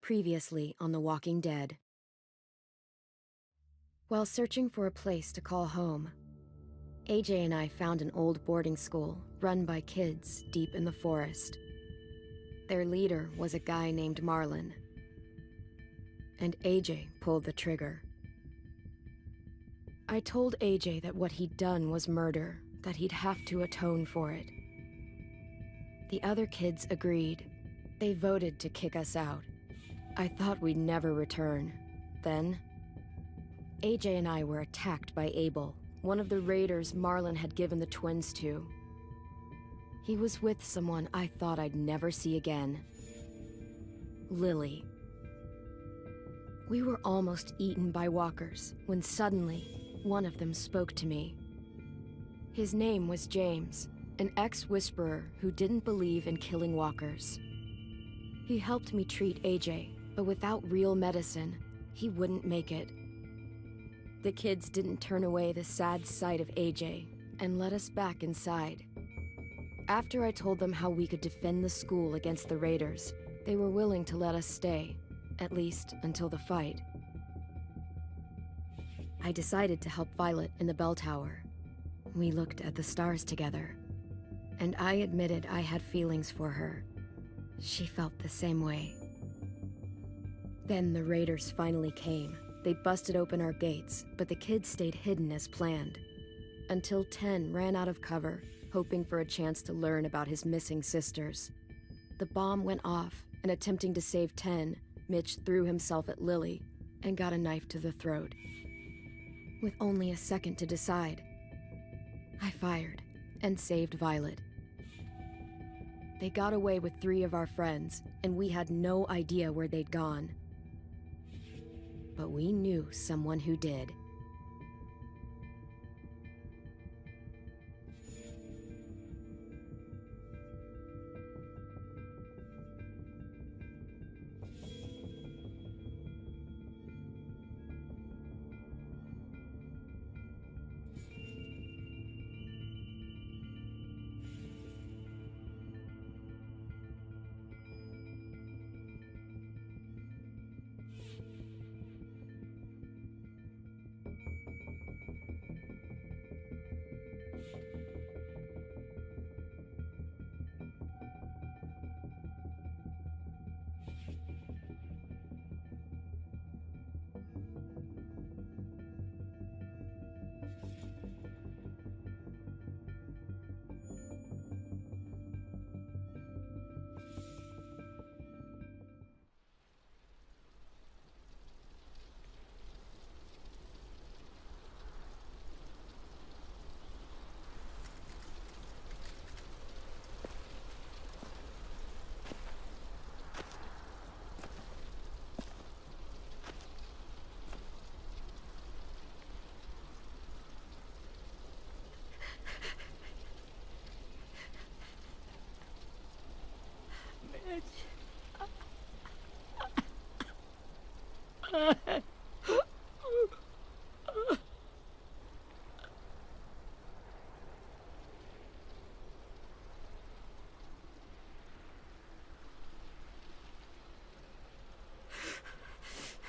Previously on The Walking Dead. While searching for a place to call home, AJ and I found an old boarding school run by kids deep in the forest. Their leader was a guy named Marlon, and AJ pulled the trigger. I told AJ that what he'd done was murder, that he'd have to atone for it. The other kids agreed. They voted to kick us out. I thought we'd never return. Then, AJ and I were attacked by Abel, one of the raiders Marlon had given the twins to. He was with someone I thought I'd never see again. Lilly. We were almost eaten by walkers when suddenly, one of them spoke to me. His name was James, an ex-whisperer who didn't believe in killing walkers. He helped me treat AJ, but without real medicine, he wouldn't make it. The kids didn't turn away the sad sight of AJ and let us back inside. After I told them how we could defend the school against the raiders, they were willing to let us stay, at least until the fight. I decided to help Violet in the bell tower. We looked at the stars together, and I admitted I had feelings for her. She felt the same way. Then the raiders finally came. They busted open our gates, but the kids stayed hidden as planned. Until 10 ran out of cover, hoping for a chance to learn about his missing sisters. The bomb went off, and attempting to save 10, Mitch threw himself at Lilly and got a knife to the throat. With only a second to decide, I fired and saved Violet. They got away with 3 of our friends, and we had no idea where they'd gone. But we knew someone who did.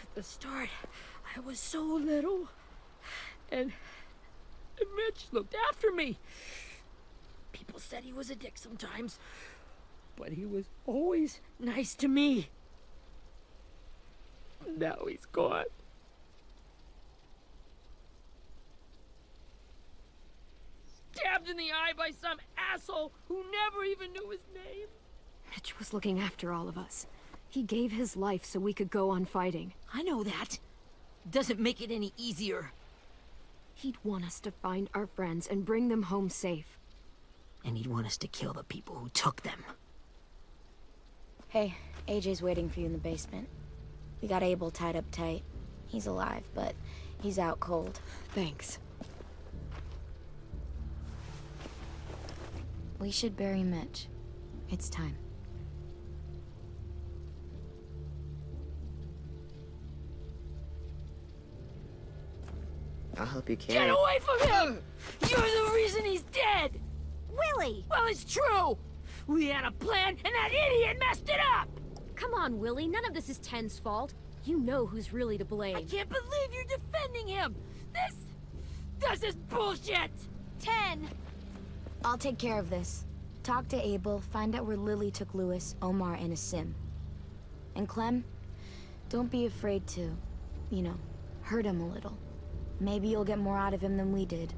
At the start, I was so little, and Mitch looked after me. People said he was a dick sometimes, but he was always nice to me. Now he's gone. Stabbed in the eye by some asshole who never even knew his name. Mitch was looking after all of us. He gave his life so we could go on fighting. I know that. Doesn't make it any easier. He'd want us to find our friends and bring them home safe. And he'd want us to kill the people who took them. Hey, AJ's waiting for you in the basement. We got Abel tied up tight. He's alive, but he's out cold. Thanks. We should bury Mitch. It's time. I'll help you carry. Get away from him! You're the reason he's dead! Willie! Well, it's true! We had a plan, and that idiot messed it up! Come on, Willie. None of this is Ten's fault. You know who's really to blame. I can't believe you're defending him! This is bullshit! 10! I'll take care of this. Talk to Abel, find out where Lilly took Lewis, Omar, and a sim. And Clem, don't be afraid to, you know, hurt him a little. Maybe you'll get more out of him than we did.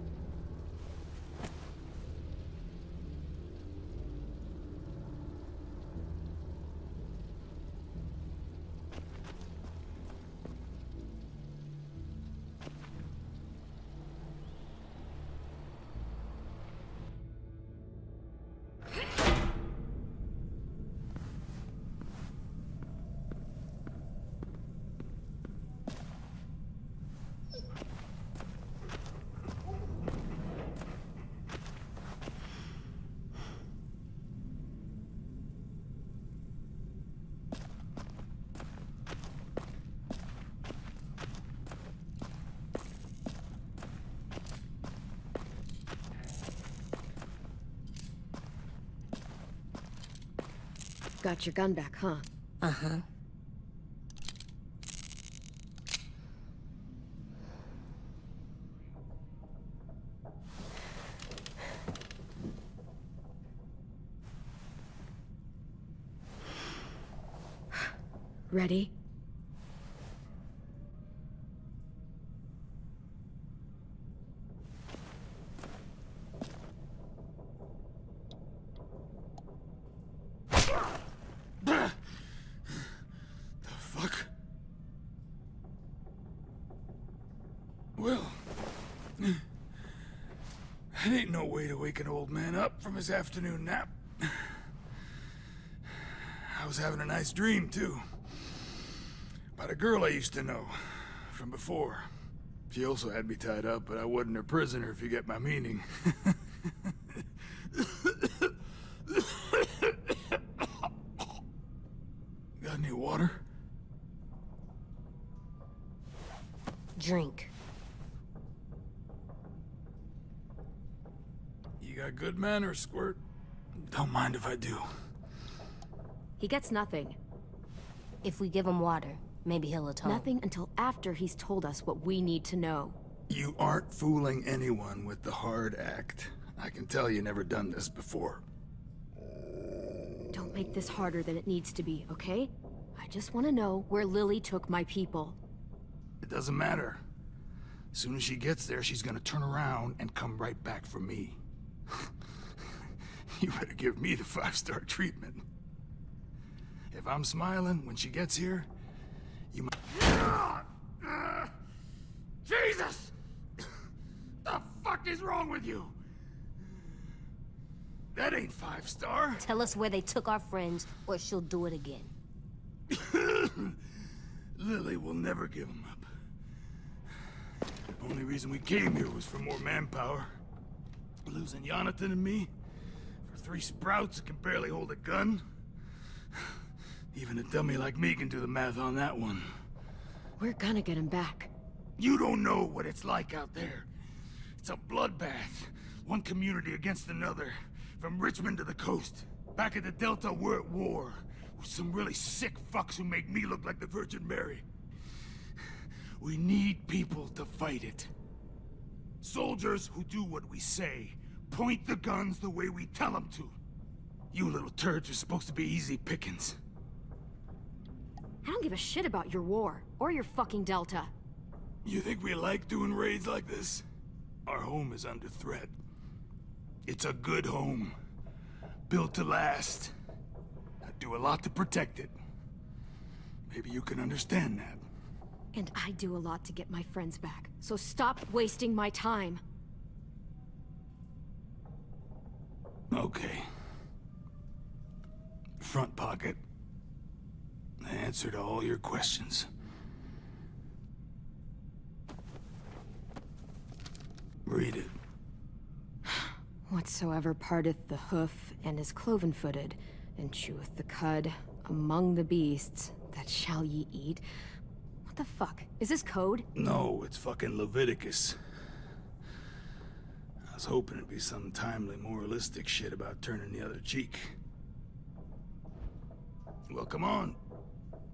Got your gun back, huh? Uh-huh. Ready? Well, that ain't no way to wake an old man up from his afternoon nap. I was having a nice dream, too. About a girl I used to know from before. She also had me tied up, but I wasn't her prisoner, if you get my meaning. Got any water? Drink. You got good manners, Squirt. Don't mind if I do. He gets nothing. If we give him water, maybe he'll atone. Nothing until after he's told us what we need to know. You aren't fooling anyone with the hard act. I can tell you never done this before. Don't make this harder than it needs to be, okay? I just want to know where Lilly took my people. It doesn't matter. As soon as she gets there, she's gonna turn around and come right back for me. You better give me the 5-star treatment. If I'm smiling when she gets here, you might... Jesus! The fuck is wrong with you? That ain't 5-star. Tell us where they took our friends, or she'll do it again. Lilly will never give him up. Only reason we came here was for more manpower. Losing Jonathan and me for 3 sprouts that can barely hold a gun. Even a dummy like me can do the math on that one. We're gonna get him back. You don't know what it's like out there. It's a bloodbath. One community against another. From Richmond to the coast. Back at the Delta, we're at war. With some really sick fucks who make me look like the Virgin Mary. We need people to fight it. Soldiers who do what we say. Point the guns the way we tell them to. You little turds are supposed to be easy pickings. I don't give a shit about your war, or your fucking Delta. You think we like doing raids like this? Our home is under threat. It's a good home. Built to last. I'd do a lot to protect it. Maybe you can understand that. And I do a lot to get my friends back, so stop wasting my time. Okay. Front pocket. The answer to all your questions. Read it. Whatsoever parteth the hoof, and is cloven-footed, and cheweth the cud, among the beasts, that shall ye eat. What the fuck? Is this code? No, it's fucking Leviticus. I was hoping it'd be some timely, moralistic shit about turning the other cheek. Well, come on.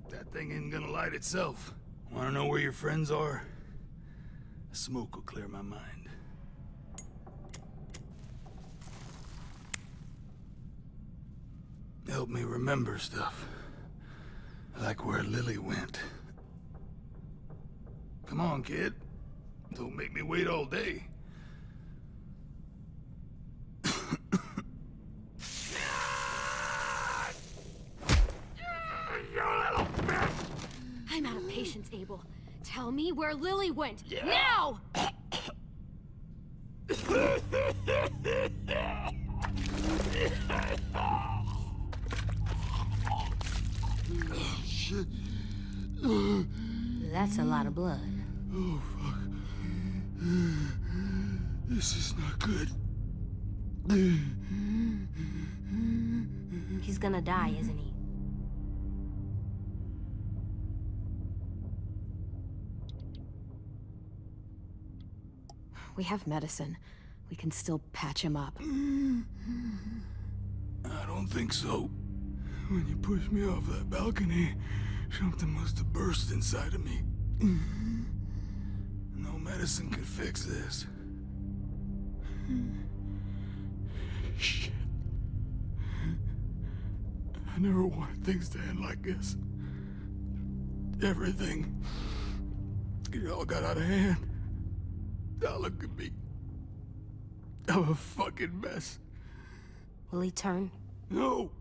That thing ain't gonna light itself. Wanna know where your friends are? Smoke will clear my mind. Help me remember stuff. Like where Lilly went. Come on, kid. Don't make me wait all day. I'm out of patience, Abel. Tell me where Lilly went. Now! Shit. That's a lot of blood. Oh, fuck. This is not good. He's gonna die, isn't he? We have medicine. We can still patch him up. I don't think so. When you pushed me off that balcony, something must have burst inside of me. No medicine could fix this. Shit. I never wanted things to end like this. Everything. It all got out of hand. Now look at me. I'm a fucking mess. Will he turn? No!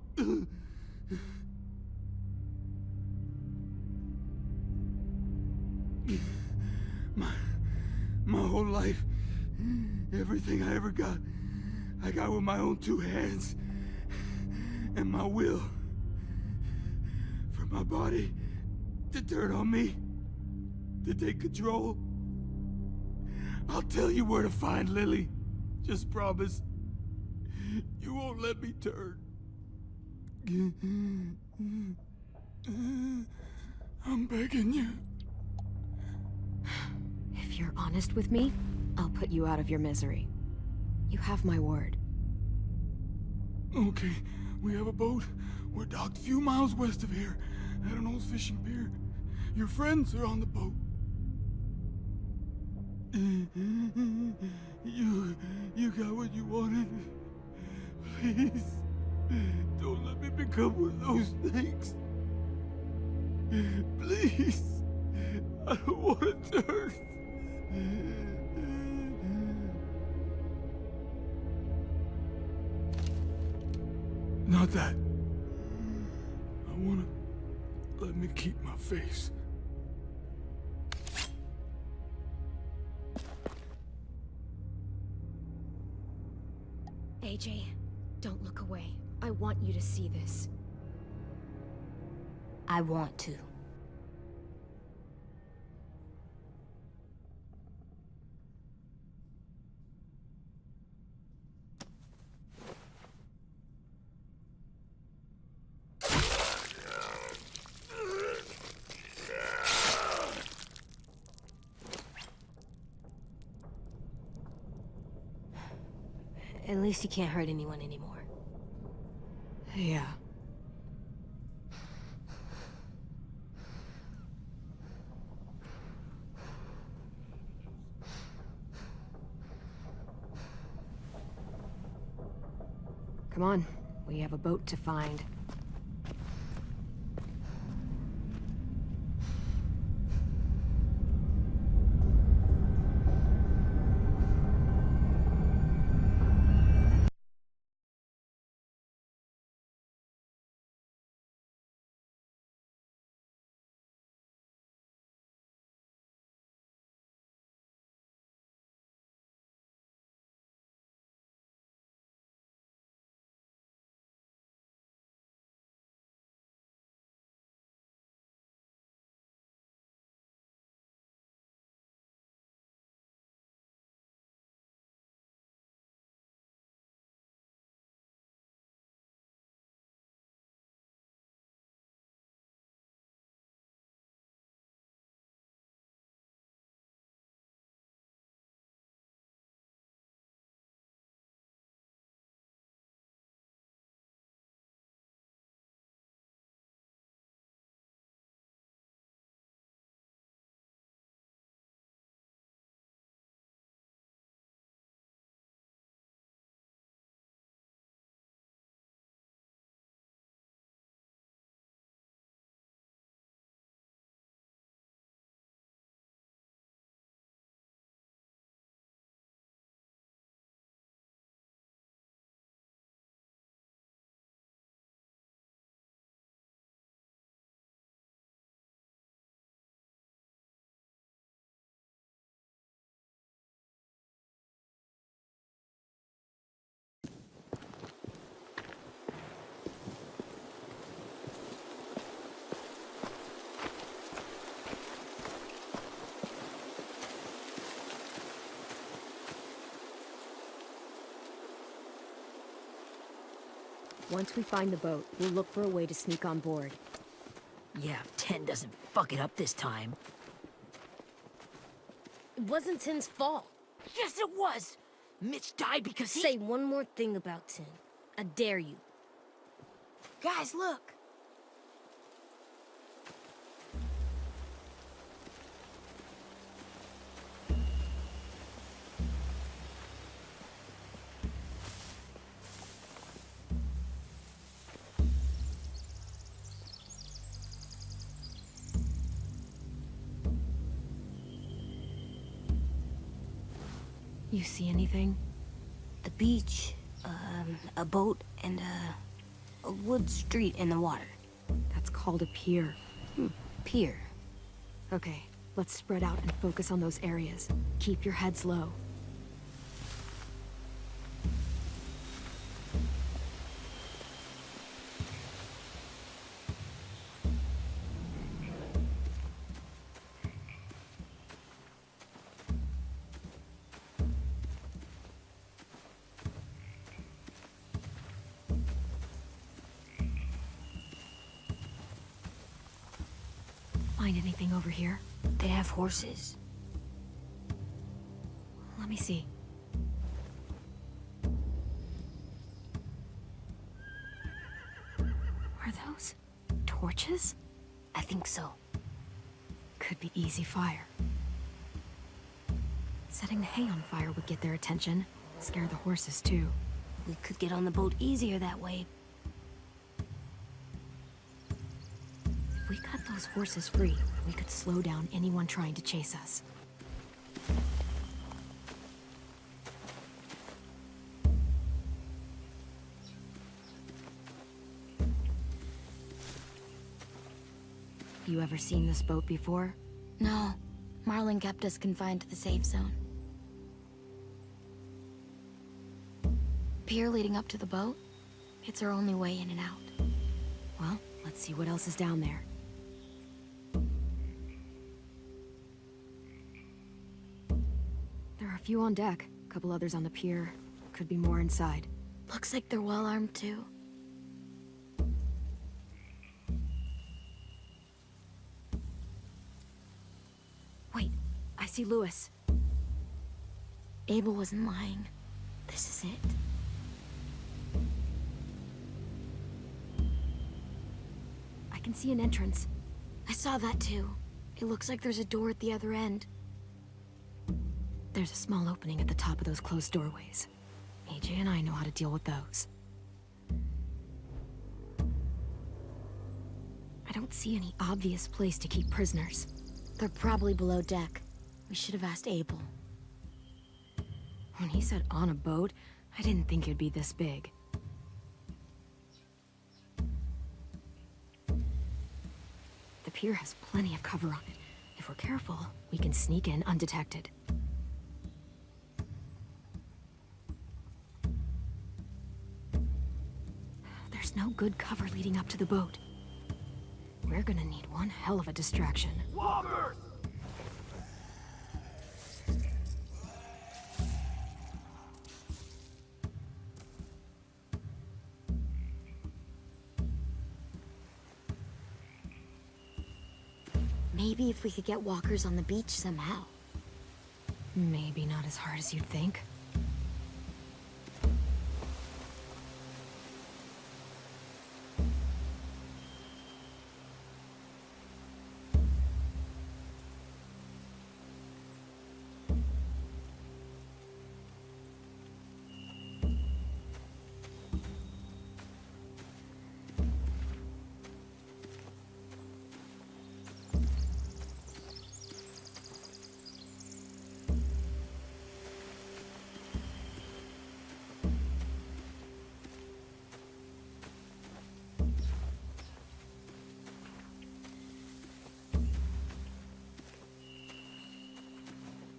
My whole life, everything I ever got, I got with my own two hands. And my will. For my body to turn on me, to take control. I'll tell you where to find Lilly. Just promise. You won't let me turn. I'm begging you. If you're honest with me, I'll put you out of your misery. You have my word. Okay, we have a boat. We're docked a few miles west of here, at an old fishing pier. Your friends are on the boat. You got what you wanted. Please, don't let me become one of those things. Please, I don't want to turn. Not that. I wanna let me keep my face. AJ, don't look away. I want you to see this. I want to. At least he can't hurt anyone anymore. Yeah. Come on, we have a boat to find. Once we find the boat, we'll look for a way to sneak on board. Yeah, if 10 doesn't fuck it up this time. It wasn't Tin's fault. Yes, it was! Mitch died because he— Say one more thing about Tin. I dare you. Guys, look! You see anything? The beach, a boat, and a wood street in the water. That's called a pier. Pier. Okay, let's spread out and focus on those areas. Keep your heads low. Find anything over here? They have horses. Let me see. Are those torches? I think so. Could be easy fire. Setting the hay on fire would get their attention. Scare the horses too. We could get on the boat easier that way. If we cut those horses free, we could slow down anyone trying to chase us. You ever seen this boat before? No. Marlin kept us confined to the safe zone. Pier leading up to the boat? It's our only way in and out. Well, let's see what else is down there. There are a few on deck, a couple others on the pier. Could be more inside. Looks like they're well armed too. Wait, I see Lewis. Abel wasn't lying. This is it. I can see an entrance. I saw that too. It looks like there's a door at the other end. There's a small opening at the top of those closed doorways. AJ and I know how to deal with those. I don't see any obvious place to keep prisoners. They're probably below deck. We should have asked Abel. When he said on a boat, I didn't think it'd be this big. The pier has plenty of cover on it. If we're careful, we can sneak in undetected. There's no good cover leading up to the boat. We're gonna need one hell of a distraction. Walkers! Maybe if we could get walkers on the beach somehow. Maybe not as hard as you'd think.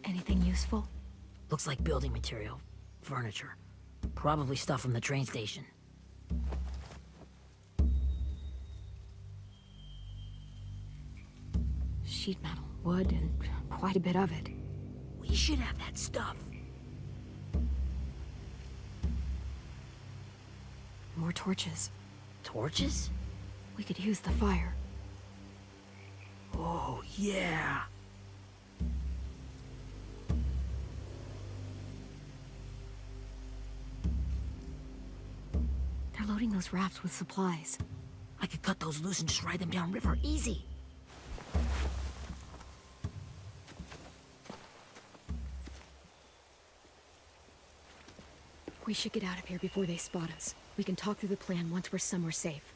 Anything useful? Looks like building material. Furniture. Probably stuff from the train station. Sheet metal, wood, and quite a bit of it. We should have that stuff. More torches. Torches? We could use the fire. Oh, yeah. They're loading those rafts with supplies. I could cut those loose and just ride them downriver easy. We should get out of here before they spot us. We can talk through the plan once we're somewhere safe.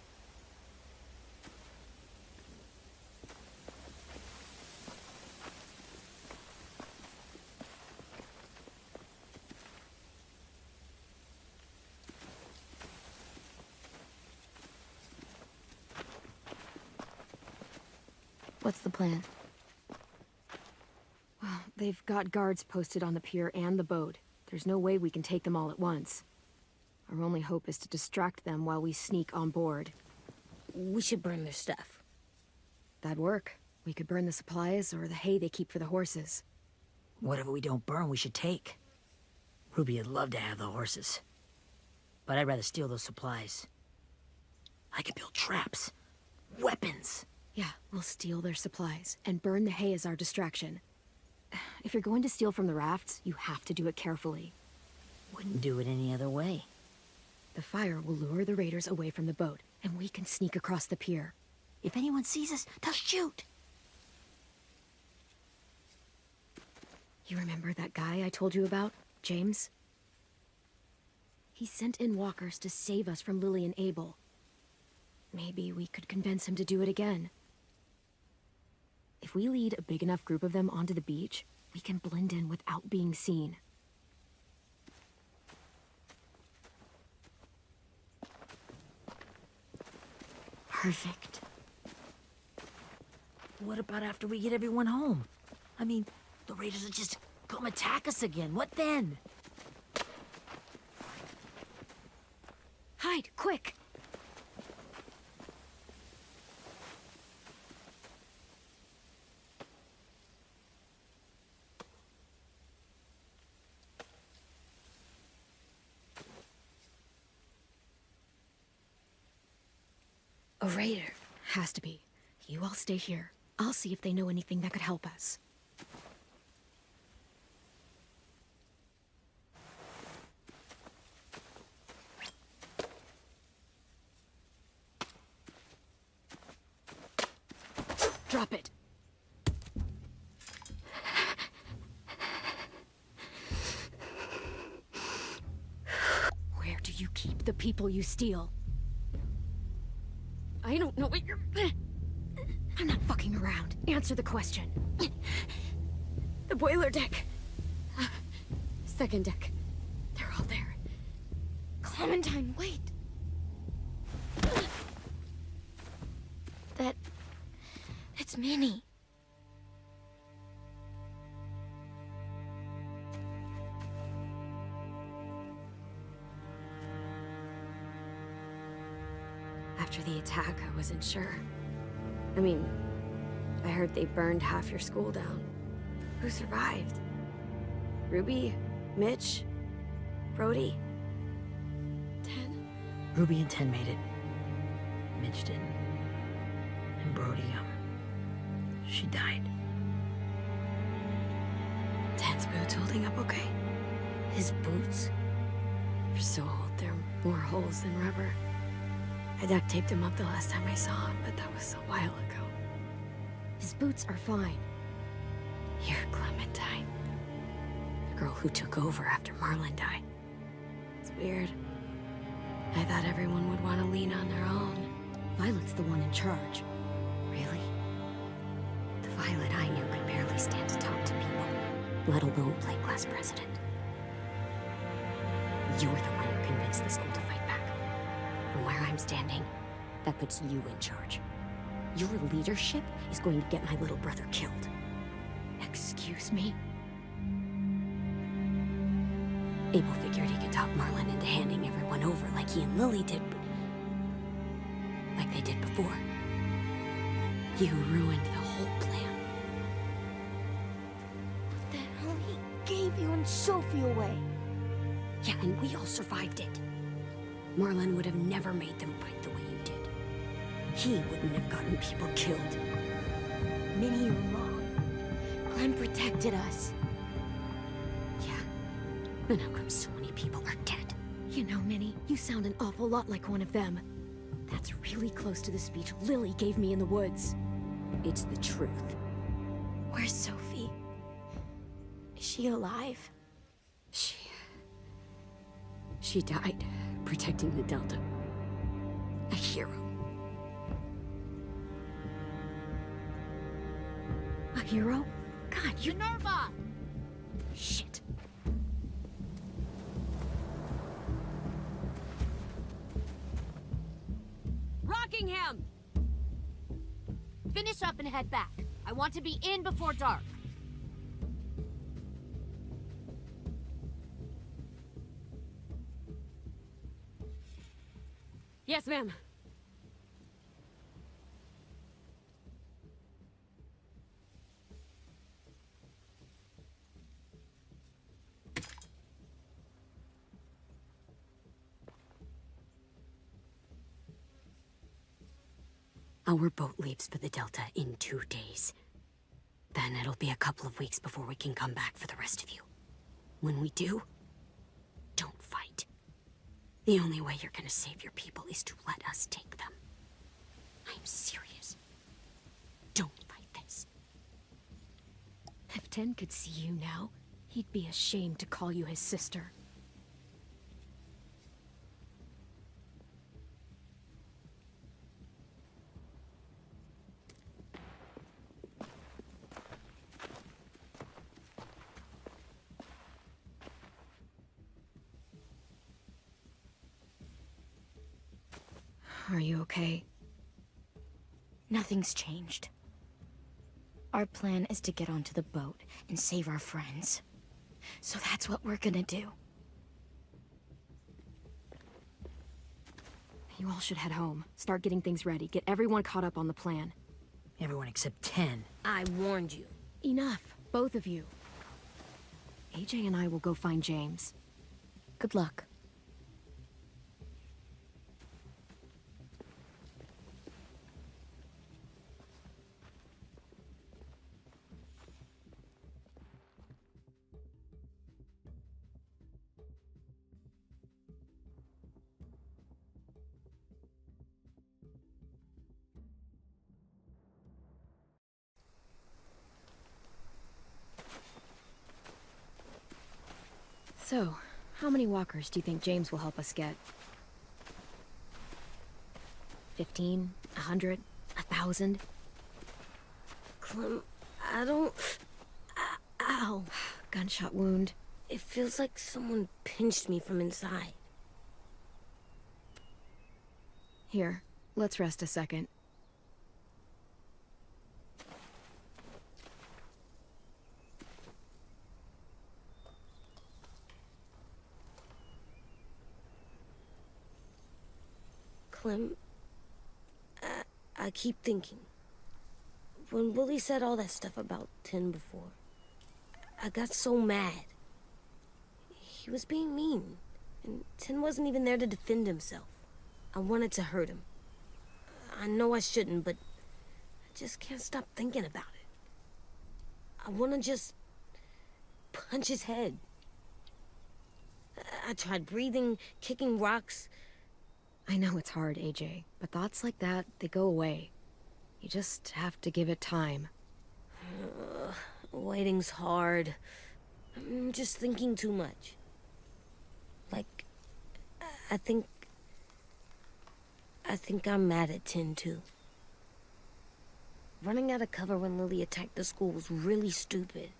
What's the plan? Well, they've got guards posted on the pier and the boat. There's no way we can take them all at once. Our only hope is to distract them while we sneak on board. We should burn their stuff. That'd work. We could burn the supplies or the hay they keep for the horses. Whatever we don't burn, we should take. Ruby would love to have the horses. But I'd rather steal those supplies. I could build traps. Weapons. Yeah, we'll steal their supplies and burn the hay as our distraction. If you're going to steal from the rafts, you have to do it carefully. Wouldn't do it any other way. The fire will lure the raiders away from the boat, and we can sneak across the pier. If anyone sees us, they'll shoot. You remember that guy I told you about, James? He sent in walkers to save us from Lilly and Abel. Maybe we could convince him to do it again. If we lead a big enough group of them onto the beach, we can blend in without being seen. Perfect. What about after we get everyone home? I mean, the raiders will just come attack us again. What then? Hide, quick! A raider. Has to be. You all stay here. I'll see if they know anything that could help us. Drop it. Where do you keep the people you steal? I don't know what you're... I'm not fucking around. Answer the question. The boiler deck. Second deck. They're all there. Clementine, wait. It's Minnie. After the attack, I wasn't sure. I mean, I heard they burned half your school down. Who survived? Ruby? Mitch? Brody? Ted? Ruby and Ten made it. Mitch didn't. And Brody, she died. Ted's boots holding up okay? His boots? They're so old, there are more holes than rubber. I duct taped him up the last time I saw him, but that was a while ago. His boots are fine. You're Clementine. The girl who took over after Marlon died. It's weird. I thought everyone would want to lean on their own. Violet's the one in charge. Really? The Violet I knew could barely stand to talk to people, let alone play class president. You're the one who convinced the school to fight back. From where I'm standing, that puts you in charge. Your leadership is going to get my little brother killed. Excuse me? Abel figured he could talk Marlon into handing everyone over like he and Lilly did, but... like they did before. You ruined the whole plan. The hell he gave you and Sophie away. Yeah, and we all survived it. Marlon would have never made them fight the way you did. He wouldn't have gotten people killed. Minnie, you're wrong. Clem protected us. Yeah. And how come so many people are dead? You know, Minnie, you sound an awful lot like one of them. That's really close to the speech Lilly gave me in the woods. It's the truth. Where's Sophie? Is she alive? She died protecting the Delta. A hero. A hero? God, you... Minerva! Shit. Rockingham! Finish up and head back. I want to be in before dark. Yes, ma'am. Our boat leaves for the Delta in 2 days. Then it'll be a couple of weeks before we can come back for the rest of you. When we do, don't fight. The only way you're gonna save your people is to let us take them. I'm serious. Don't fight this. If Ten could see you now, he'd be ashamed to call you his sister. Are you okay? Nothing's changed. Our plan is to get onto the boat and save our friends. So that's what we're gonna do. You all should head home. Start getting things ready. Get everyone caught up on the plan. Everyone except 10. I warned you. Enough, both of you. AJ and I will go find James. Good luck. So, how many walkers do you think James will help us get? 15? 100? 1,000? Clem, I don't... Ow. Gunshot wound. It feels like someone pinched me from inside. Here, let's rest a second. Clem, I keep thinking. When Willie said all that stuff about Tin before, I got so mad. He was being mean, and Tin wasn't even there to defend himself. I wanted to hurt him. I know I shouldn't, but I just can't stop thinking about it. I want to just punch his head. I tried breathing, kicking rocks. I know it's hard, AJ, but thoughts like that, they go away. You just have to give it time. Waiting's hard. I'm just thinking too much. Like, I think I'm mad at Tin, too. Running out of cover when Lilly attacked the school was really stupid.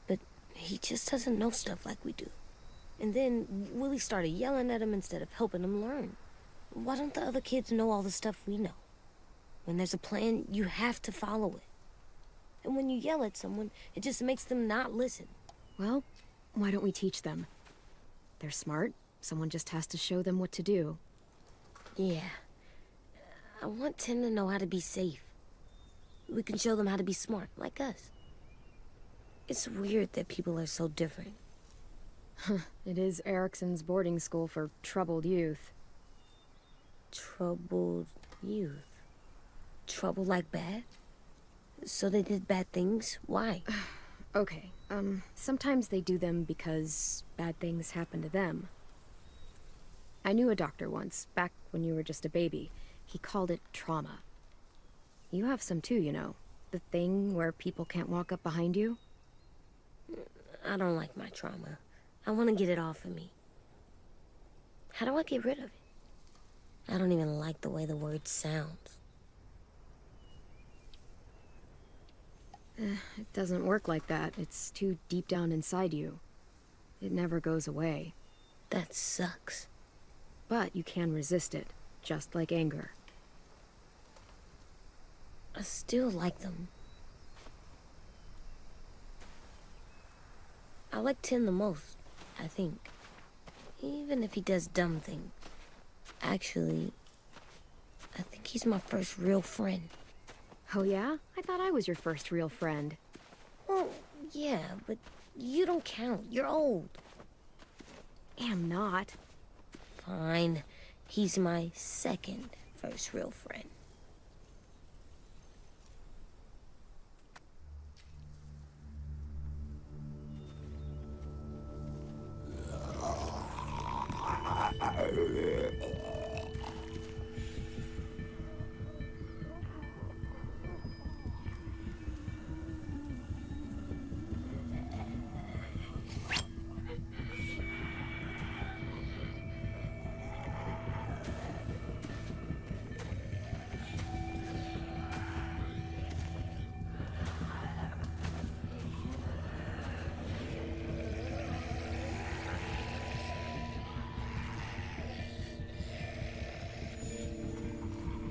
But he just doesn't know stuff like we do. And then Willie started yelling at him instead of helping him learn. Why don't the other kids know all the stuff we know? When there's a plan, you have to follow it. And when you yell at someone, it just makes them not listen. Well, why don't we teach them? They're smart. Someone just has to show them what to do. Yeah. I want Tin to know how to be safe. We can show them how to be smart, like us. It's weird that people are so different. It is Erickson's boarding school for troubled youth. Troubled youth. Trouble like bad? So they did bad things? Why? Okay, sometimes they do them because bad things happen to them. I knew a doctor once, back when you were just a baby. He called it trauma. You have some too, you know. The thing where people can't walk up behind you. I don't like my trauma. I want to get it off of me. How do I get rid of it? I don't even like the way the word sounds. It doesn't work like that. It's too deep down inside you. It never goes away. That sucks. But you can resist it, just like anger. I still like them. I like Tin the most, I think. Even if he does dumb things. Actually, I think he's my first real friend. Oh yeah? I thought I was your first real friend. Well, yeah, but you don't count. You're old. Am not. Fine. He's my second first real friend.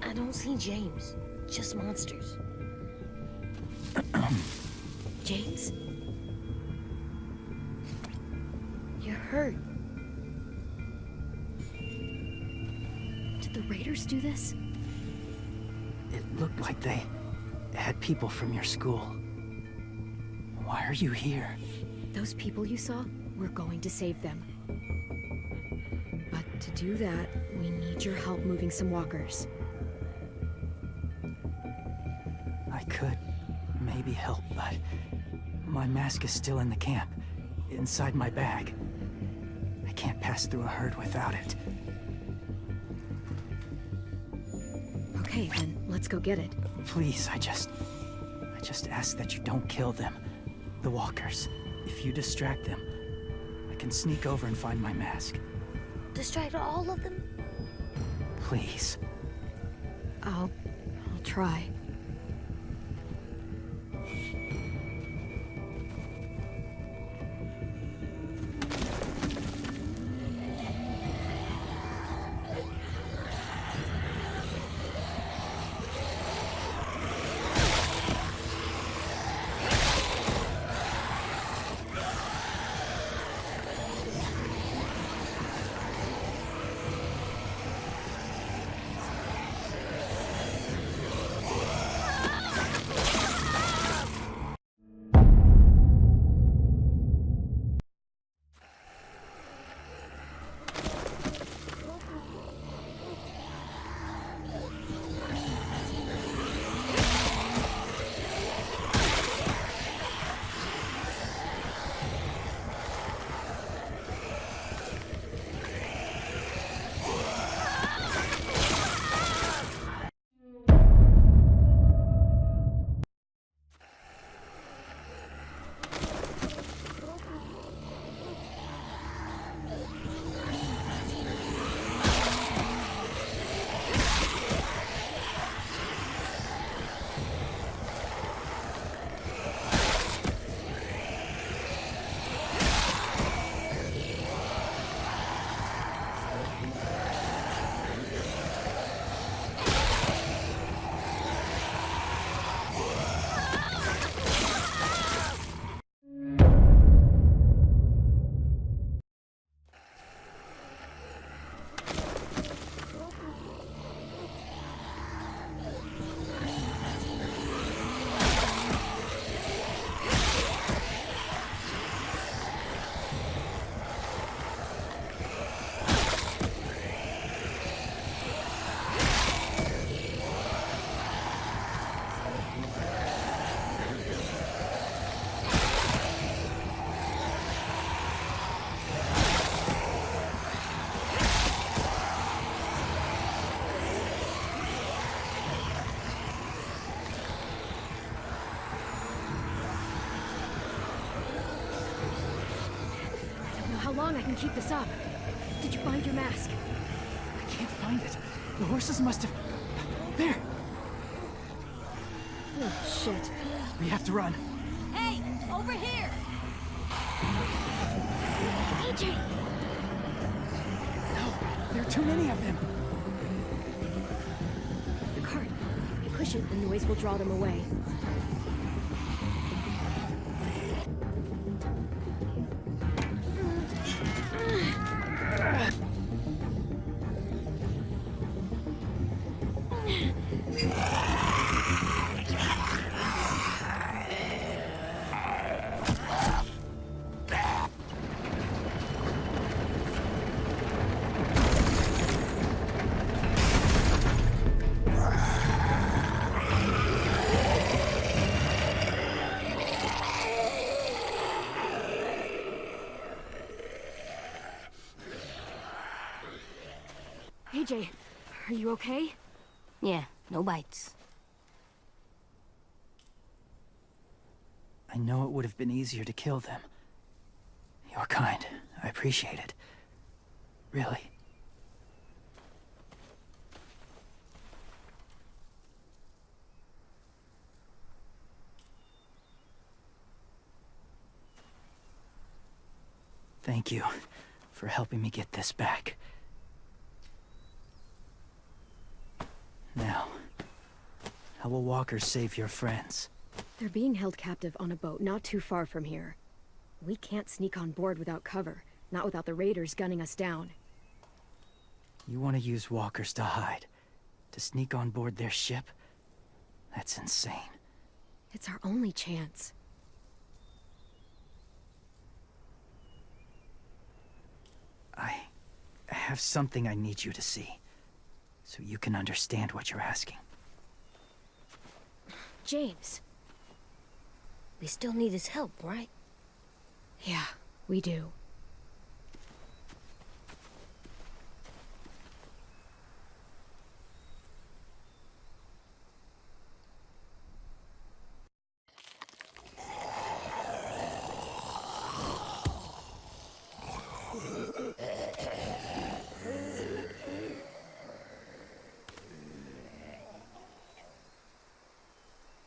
I don't see James, just monsters. James? You're hurt. Did the Raiders do this? It looked like they had people from your school. Why are you here? Those people you saw, we're going to save them. But to do that, we need your help moving some walkers. I could maybe help, but my mask is still in the camp, inside my bag. I can't pass through a herd without it. Okay, then let's go get it. Please, I just ask that you don't kill them. The walkers. If you distract them, I can sneak over and find my mask. Distract all of them? Please. I'll try. long I can keep this up. Did you find your mask? I can't find it. The horses must have... There! Oh, shit. We have to run. Hey, over here! AJ! No, there are too many of them. The cart. If we push it, the noise will draw them away. AJ, are you okay? Yeah, no bites. I know it would have been easier to kill them. You're kind. I appreciate it. Really. Thank you for helping me get this back. Now, how will walkers save your friends? They're being held captive on a boat not too far from here. We can't sneak on board without cover, not without the raiders gunning us down. You want to use walkers to hide? To sneak on board their ship? That's insane. It's our only chance. I have something I need you to see, so you can understand what you're asking. James. We still need his help, right? Yeah, we do.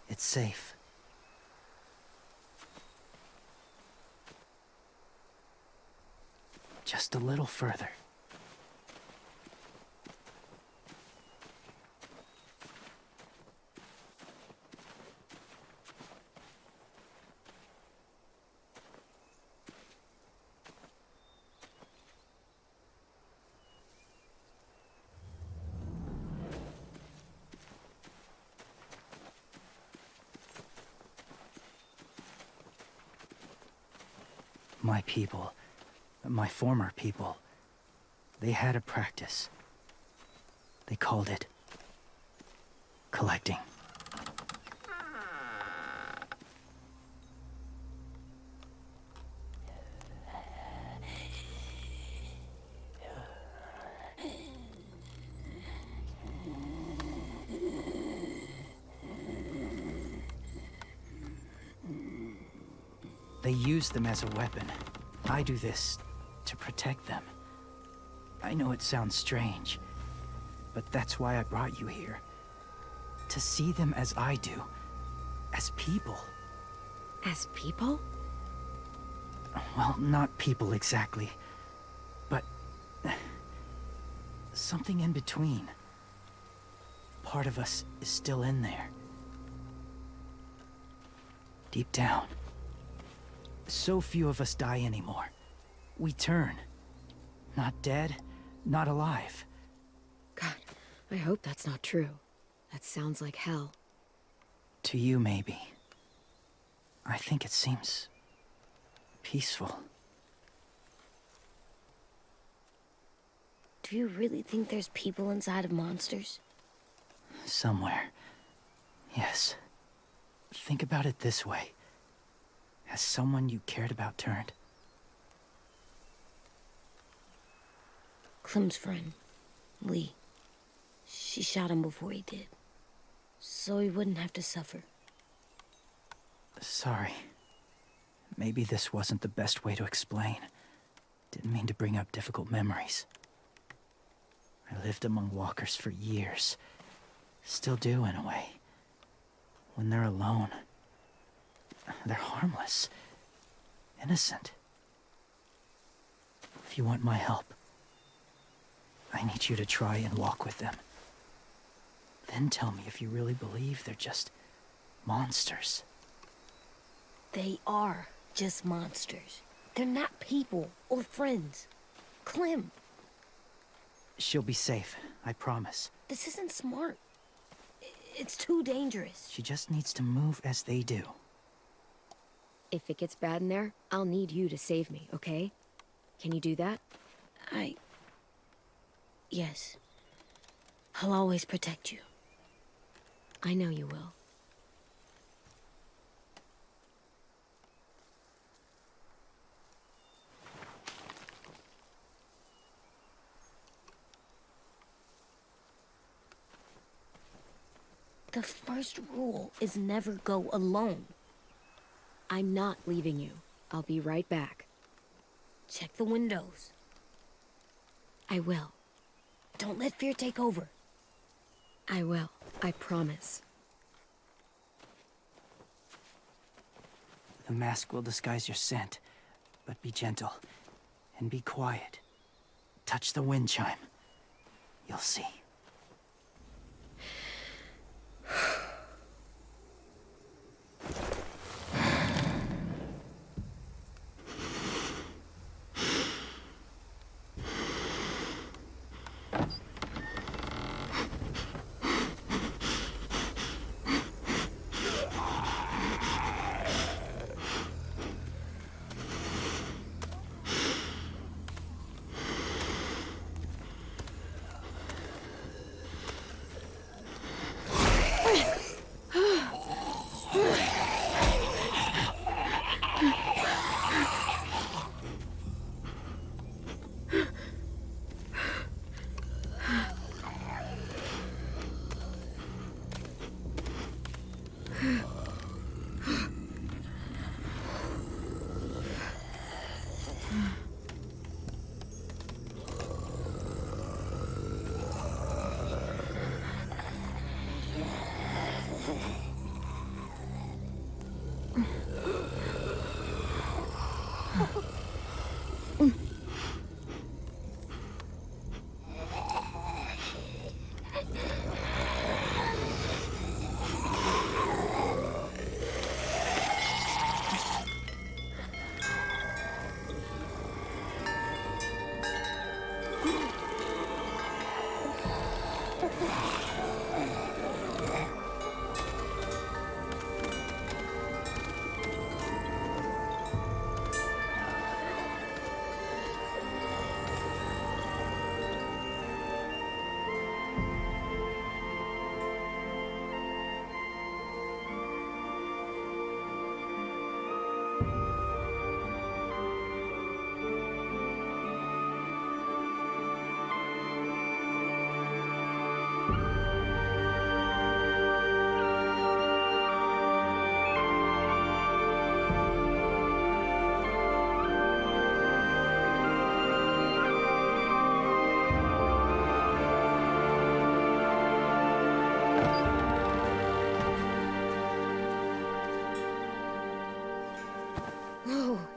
It's safe. Just a little further. My people, my former people, they had a practice. They called it collecting. They use them as a weapon. I do this to protect them. I know it sounds strange, but that's why I brought you here. To see them as I do. As people. As people? Well, not people exactly, but something in between. Part of us is still in there. Deep down. So few of us die anymore. We turn. Not dead, not alive. God, I hope that's not true. That sounds like hell. To you, maybe. I think it seems peaceful. Do you really think there's people inside of monsters? Somewhere. Yes. Think about it this way. Has someone you cared about turned? Clem's friend, Lee. She shot him before he did. So he wouldn't have to suffer. Sorry. Maybe this wasn't the best way to explain. Didn't mean to bring up difficult memories. I lived among walkers for years. Still do, in a way. When they're alone, they're harmless. Innocent. If you want my help, I need you to try and walk with them. Then tell me if you really believe they're just monsters. They are just monsters. They're not people or friends. Clem, She'll be safe, I promise. this isn't smart. It's too dangerous. She just needs to move as they do. If it gets bad in there, I'll need you to save me, okay? Can you do that? Yes. I'll always protect you. I know you will. The first rule is never go alone. I'm not leaving you. I'll be right back. Check the windows. I will. Don't let fear take over. I will. I promise. The mask will disguise your scent, but be gentle and be quiet. Touch the wind chime. You'll see.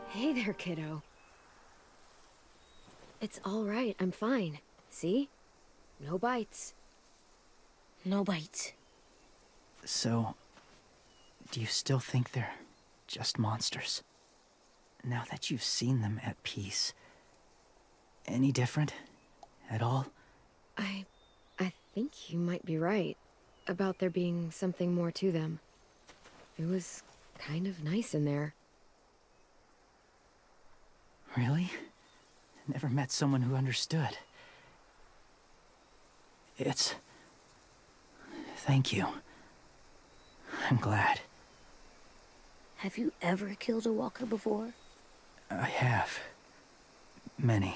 Hey there, kiddo. It's all right. I'm fine. See? No bites. No bites. So, do you still think they're just monsters? Now that you've seen them at peace, any different at all? I think you might be right about there being something more to them. It was kind of nice in there. Really? Never met someone who understood. Thank you. I'm glad. Have you ever killed a walker before? I have. Many.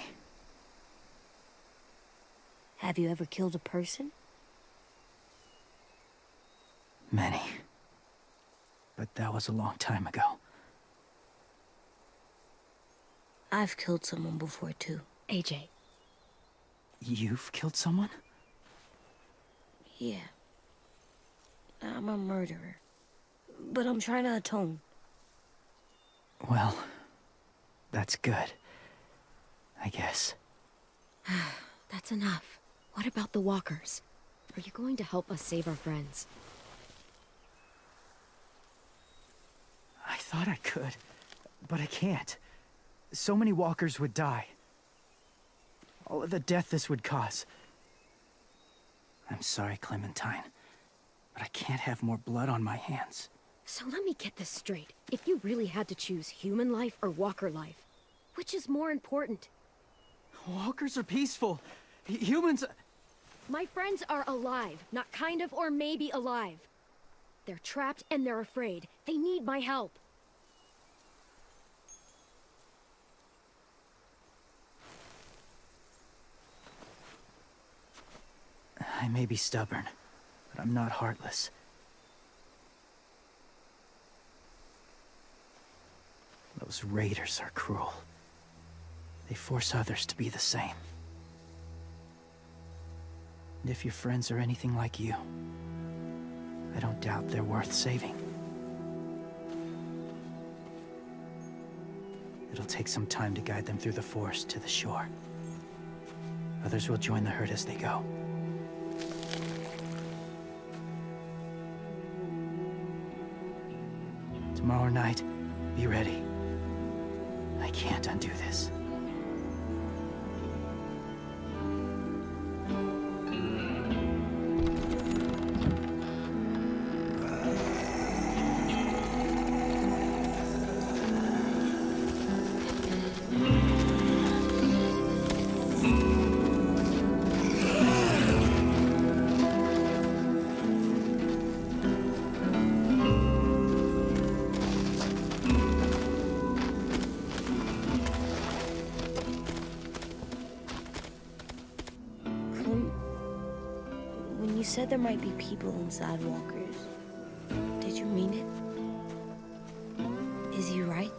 Have you ever killed a person? Many. But that was a long time ago. I've killed someone before, too. AJ, You've killed someone? Yeah. I'm a murderer. But I'm trying to atone. Well, that's good. I guess. that's enough. What about the walkers? Are you going to help us save our friends? I thought I could, but I can't. So many walkers would die. All of the death this would cause. I'm sorry, Clementine, but I can't have more blood on my hands. So let me get this straight. If you really had to choose human life or walker life, which is more important? Walkers are peaceful. Humans... My friends are alive, not kind of or maybe alive. They're trapped and they're afraid. They need my help. I may be stubborn, but I'm not heartless. Those raiders are cruel. They force others to be the same. And if your friends are anything like you, I don't doubt they're worth saving. It'll take some time to guide them through the forest to the shore. Others will join the herd as they go. Tomorrow night, be ready. I can't undo this. When you said there might be people inside walkers, did you mean it? Is he right?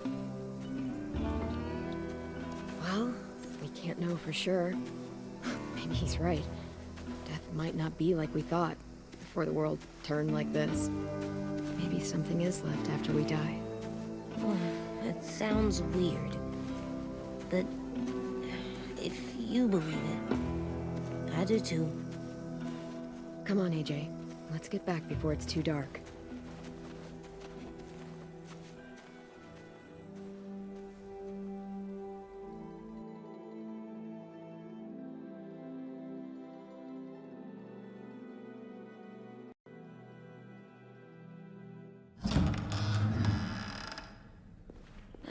Well, we can't know for sure. Maybe he's right. Death might not be like we thought before the world turned like this. Maybe something is left after we die. It sounds weird. But if you believe it, I do too. Come on, AJ. Let's get back before it's too dark.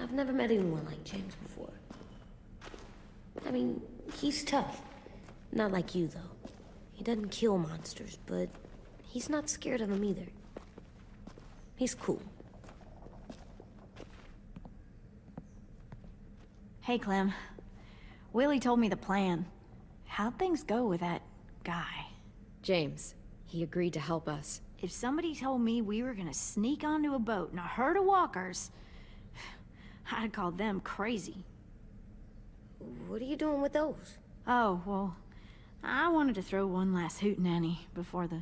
I've never met anyone like James before. I mean, he's tough. Not like you, though. He doesn't kill monsters, but he's not scared of them either. He's cool. Hey, Clem. Willie told me the plan. How'd things go with that guy? James, he agreed to help us. If somebody told me we were gonna sneak onto a boat in a herd of walkers, I'd call them crazy. What are you doing with those? Oh, well, I wanted to throw one last hootenanny before the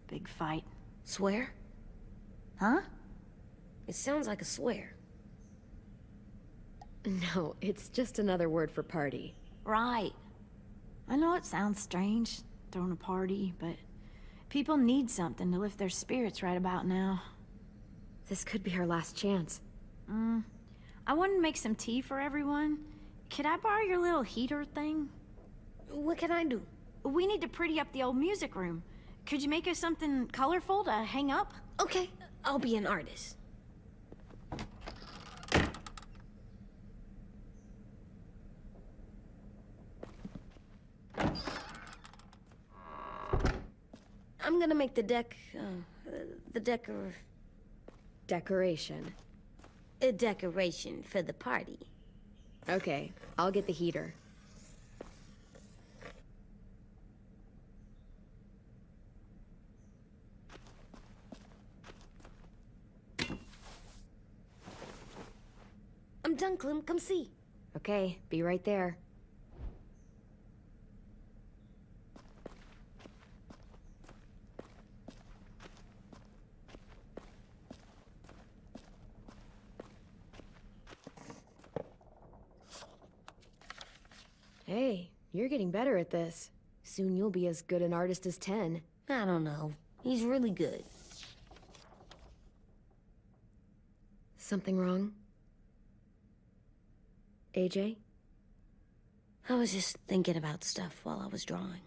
big fight. Swear? Huh? It sounds like a swear. No, it's just another word for party. Right. I know it sounds strange, throwing a party, but people need something to lift their spirits right about now. This could be our last chance. I wanted to make some tea for everyone. Could I borrow your little heater thing? What can I do? We need to pretty up the old music room. Could you make us something colorful to hang up? Okay, I'll be an artist. I'm gonna make the Decoration. a decoration for the party. Okay, I'll get the heater. I'm done, Clem. Come see. Okay, be right there. Hey, you're getting better at this. Soon you'll be as good an artist as 10. I don't know. He's really good. Something wrong? AJ? I was just thinking about stuff while I was drawing.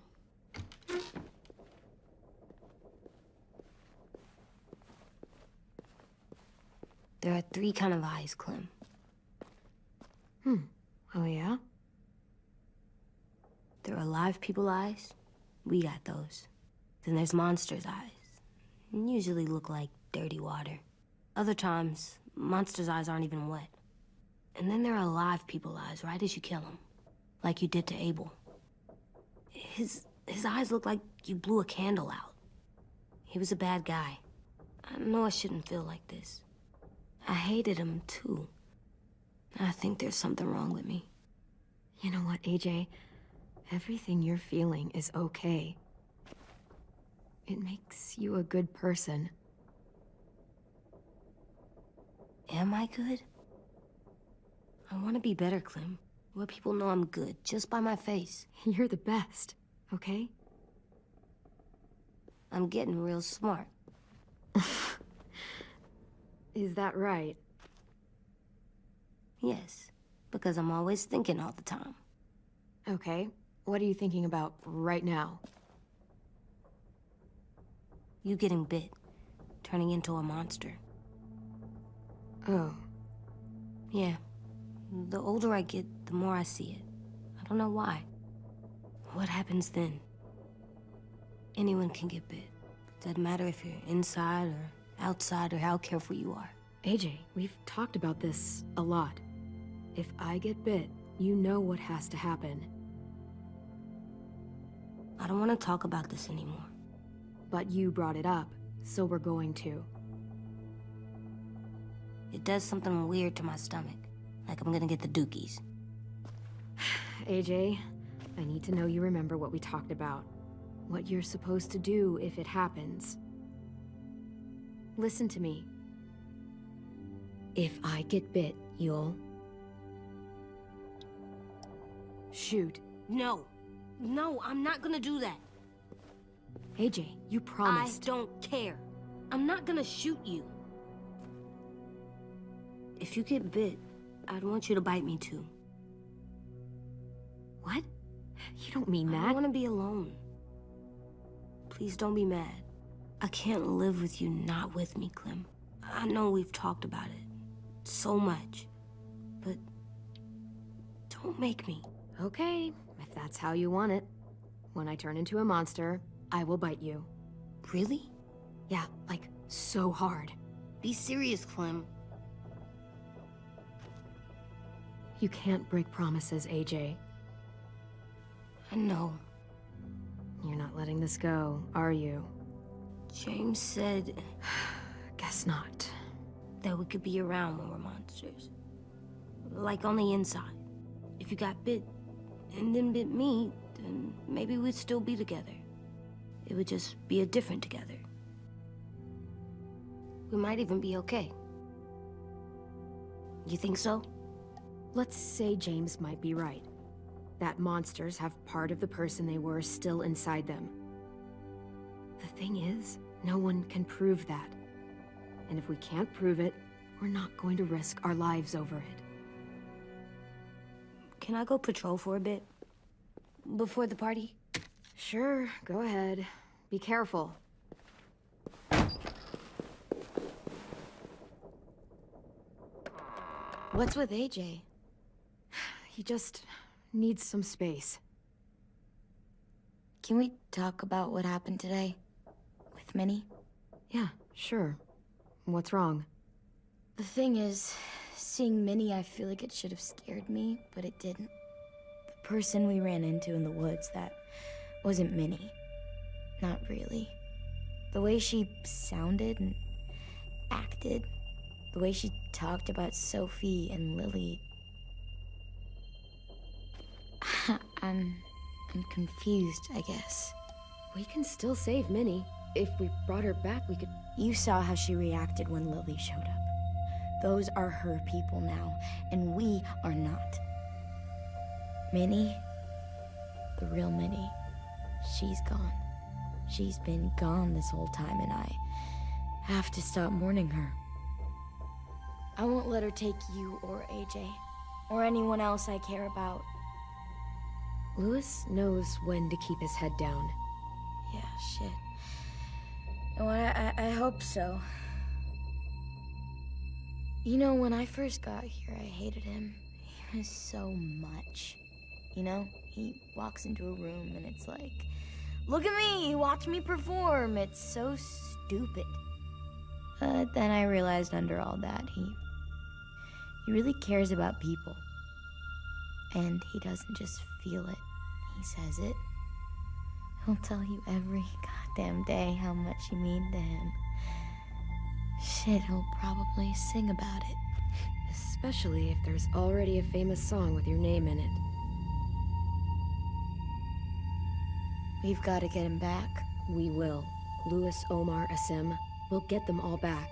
There are 3 kind of eyes, Clem. Oh yeah? There are live people eyes. We got those. Then there's monsters' eyes. Usually look like dirty water. Other times, monsters' eyes aren't even wet. And then there are live people eyes right as you kill them. Like you did to Abel. His eyes look like you blew a candle out. He was a bad guy. I know I shouldn't feel like this. I hated him too. I think there's something wrong with me. You know what, AJ? Everything you're feeling is okay. It makes you a good person. Am I good? I want to be better, Clem. Where people know I'm good, just by my face. You're the best, okay? I'm getting real smart. Is that right? Yes, because I'm always thinking all the time. Okay. What are you thinking about right now? You getting bit, turning into a monster. Oh. Yeah. The older I get, the more I see it. I don't know why. What happens then? Anyone can get bit. Doesn't matter if you're inside or outside or how careful you are. AJ, we've talked about this a lot. If I get bit, you know what has to happen. I don't want to talk about this anymore. But you brought it up, so we're going to. It does something weird to my stomach. Like I'm gonna get the dookies. AJ, I need to know you remember what we talked about. What you're supposed to do if it happens. Listen to me. If I get bit, you'll... shoot. No. No, I'm not gonna do that. AJ, you promised. I don't care. I'm not gonna shoot you. If you get bit, I'd want you to bite me too. What? You don't mean I that. don't want to be alone. Please don't be mad. I can't live with you not with me, Clem. I know we've talked about it so much, but don't make me. Okay, if that's how you want it. When I turn into a monster, I will bite you. Really? Yeah, like so hard. Be serious, Clem. You can't break promises, AJ. I know. You're not letting this go, are you? James said Guess not. that we could be around when we're monsters. Like on the inside. If you got bit and then bit me, then maybe we'd still be together. It would just be a different together. We might even be okay. You think so? Let's say James might be right. That monsters have part of the person they were still inside them. The thing is, no one can prove that. And if we can't prove it, we're not going to risk our lives over it. Can I go patrol for a bit? Before the party? Sure, go ahead. Be careful. What's with AJ? He just needs some space. Can we talk about what happened today? With Minnie? Yeah, sure. What's wrong? The thing is, seeing Minnie, I feel like it should have scared me, but it didn't. The person we ran into in the woods, that wasn't Minnie. Not really. The way she sounded and acted, the way she talked about Sophie and Lily, I'm confused, I guess. We can still save Minnie. If we brought her back, we could... You saw how she reacted when Lily showed up. Those are her people now, and we are not. Minnie, the real Minnie, she's gone. She's been gone this whole time, and I have to stop mourning her. I won't let her take you or AJ, or anyone else I care about. Louis knows when to keep his head down. Yeah, shit. Oh, I hope so. You know, when I first got here, I hated him. He was so much. You know, he walks into a room and it's like, look at me, watch me perform. It's so stupid. But then I realized under all that, he really cares about people. And he doesn't just feel it, he says it. He'll tell you every goddamn day how much you mean to him. Shit, he'll probably sing about it. Especially if there's already a famous song with your name in it. We've got to get him back. We will. Louis, Omar, Asim. We'll get them all back.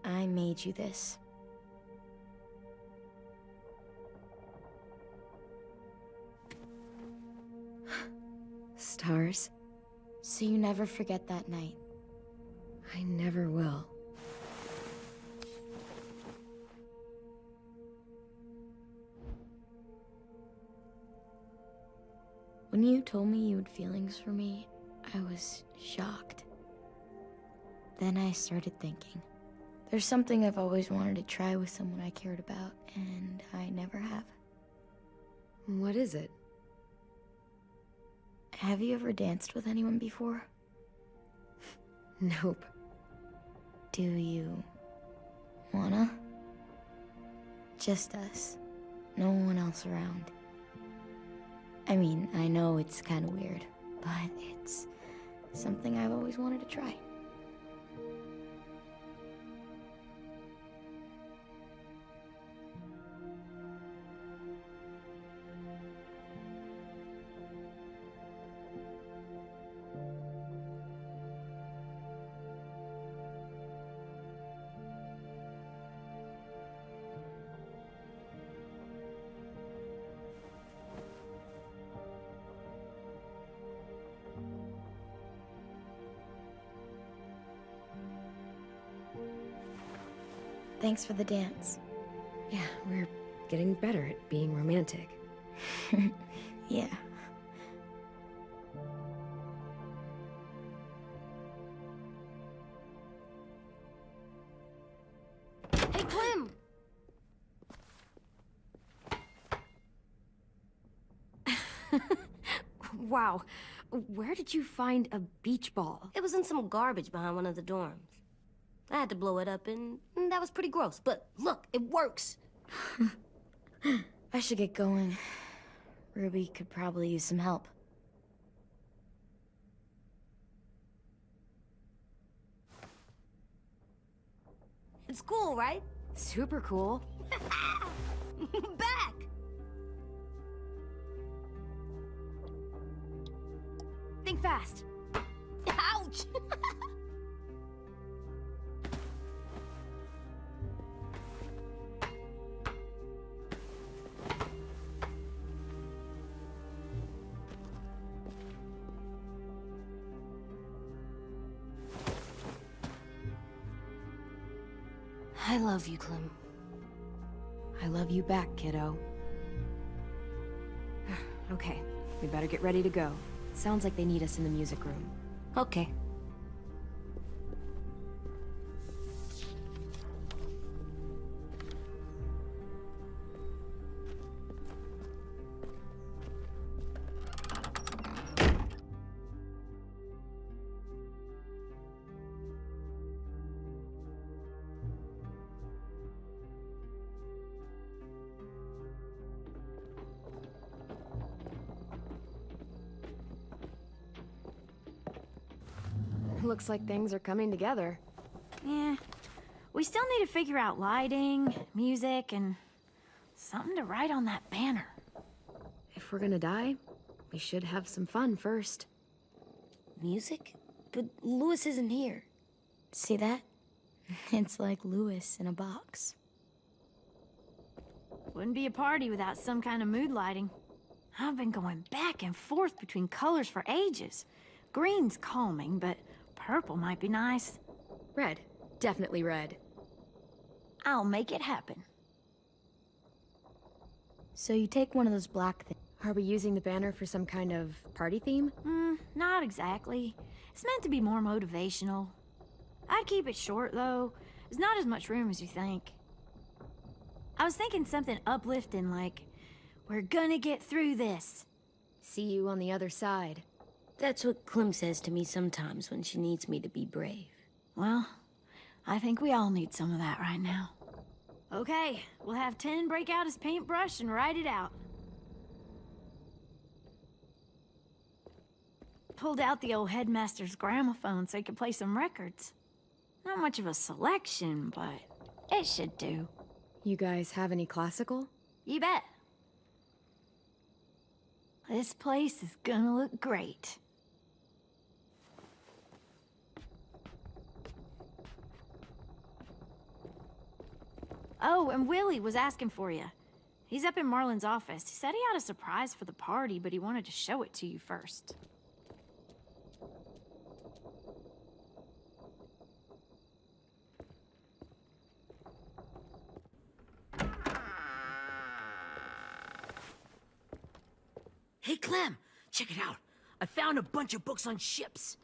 I made you this. Stars? So you never forget that night. I never will. When you told me you had feelings for me, I was shocked. Then I started thinking. There's something I've always wanted to try with someone I cared about, and I never have. What is it? Have you ever danced with anyone before? Nope. Do you wanna? Just us. No one else around. I mean, I know it's kind of weird, but it's something I've always wanted to try. Thanks for the dance. Yeah, we're getting better at being romantic. Yeah. Hey, Clem! Wow. Where did you find a beach ball? It was in some garbage behind one of the dorms. I had to blow it up, and that was pretty gross. But look, it works. I should get going. Ruby could probably use some help. It's cool, right? Super cool. Back! Think fast. Ouch! I love you, Clem. I love you back, kiddo. Okay. We better get ready to go. Sounds like they need us in the music room. Okay. Looks like things are coming together. Yeah. We still need to figure out lighting, music, and Something to write on that banner. If we're gonna die, we should have some fun first. Music? But Lewis isn't here. See that? It's like Lewis in a box. Wouldn't be a party without some kind of mood lighting. I've been going back and forth between colors for ages. Green's calming, but purple might be nice. Red. Definitely red. I'll make it happen. So you take one of those black things. Are we using the banner for some kind of party theme? Not exactly. It's meant to be more motivational. I'd keep it short, though. There's not as much room as you think. I was thinking something uplifting like, we're gonna get through this. See you on the other side. That's what Clem says to me sometimes when she needs me to be brave. Well, I think we all need some of that right now. Okay, we'll have 10 break out his paintbrush and write it out. Pulled out the old headmaster's gramophone so he could play some records. Not much of a selection, but it should do. You guys have any classical? You bet. This place is gonna look great. Oh, and Willie was asking for you. He's up in Marlin's office. He said he had a surprise for the party, but he wanted to show it to you first. Hey, Clem, check it out. I found a bunch of books on ships.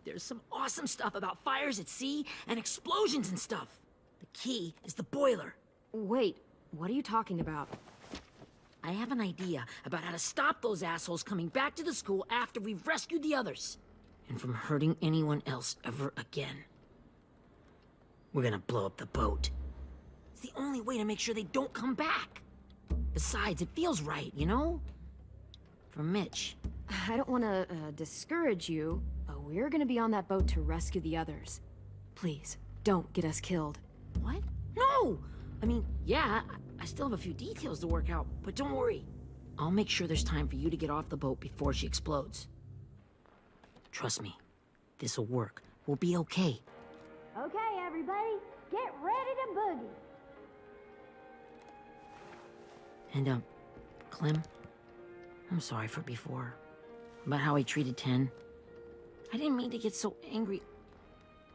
There's some awesome stuff about fires at sea and explosions and stuff. The key is the boiler. Wait, what are you talking about? I have an idea about how to stop those assholes coming back to the school after we've rescued the others. And from hurting anyone else ever again. We're gonna blow up the boat. It's the only way to make sure they don't come back. Besides, it feels right, you know? For Mitch. I don't want to discourage you, but we're gonna be on that boat to rescue the others. Please, don't get us killed. What? No! I mean, yeah, I still have a few details to work out, but don't worry. I'll make sure there's time for you to get off the boat before she explodes. Trust me, this'll work. We'll be okay. Okay, everybody, get ready to boogie. And, Clem, I'm sorry for before. About how he treated Ten. I didn't mean to get so angry.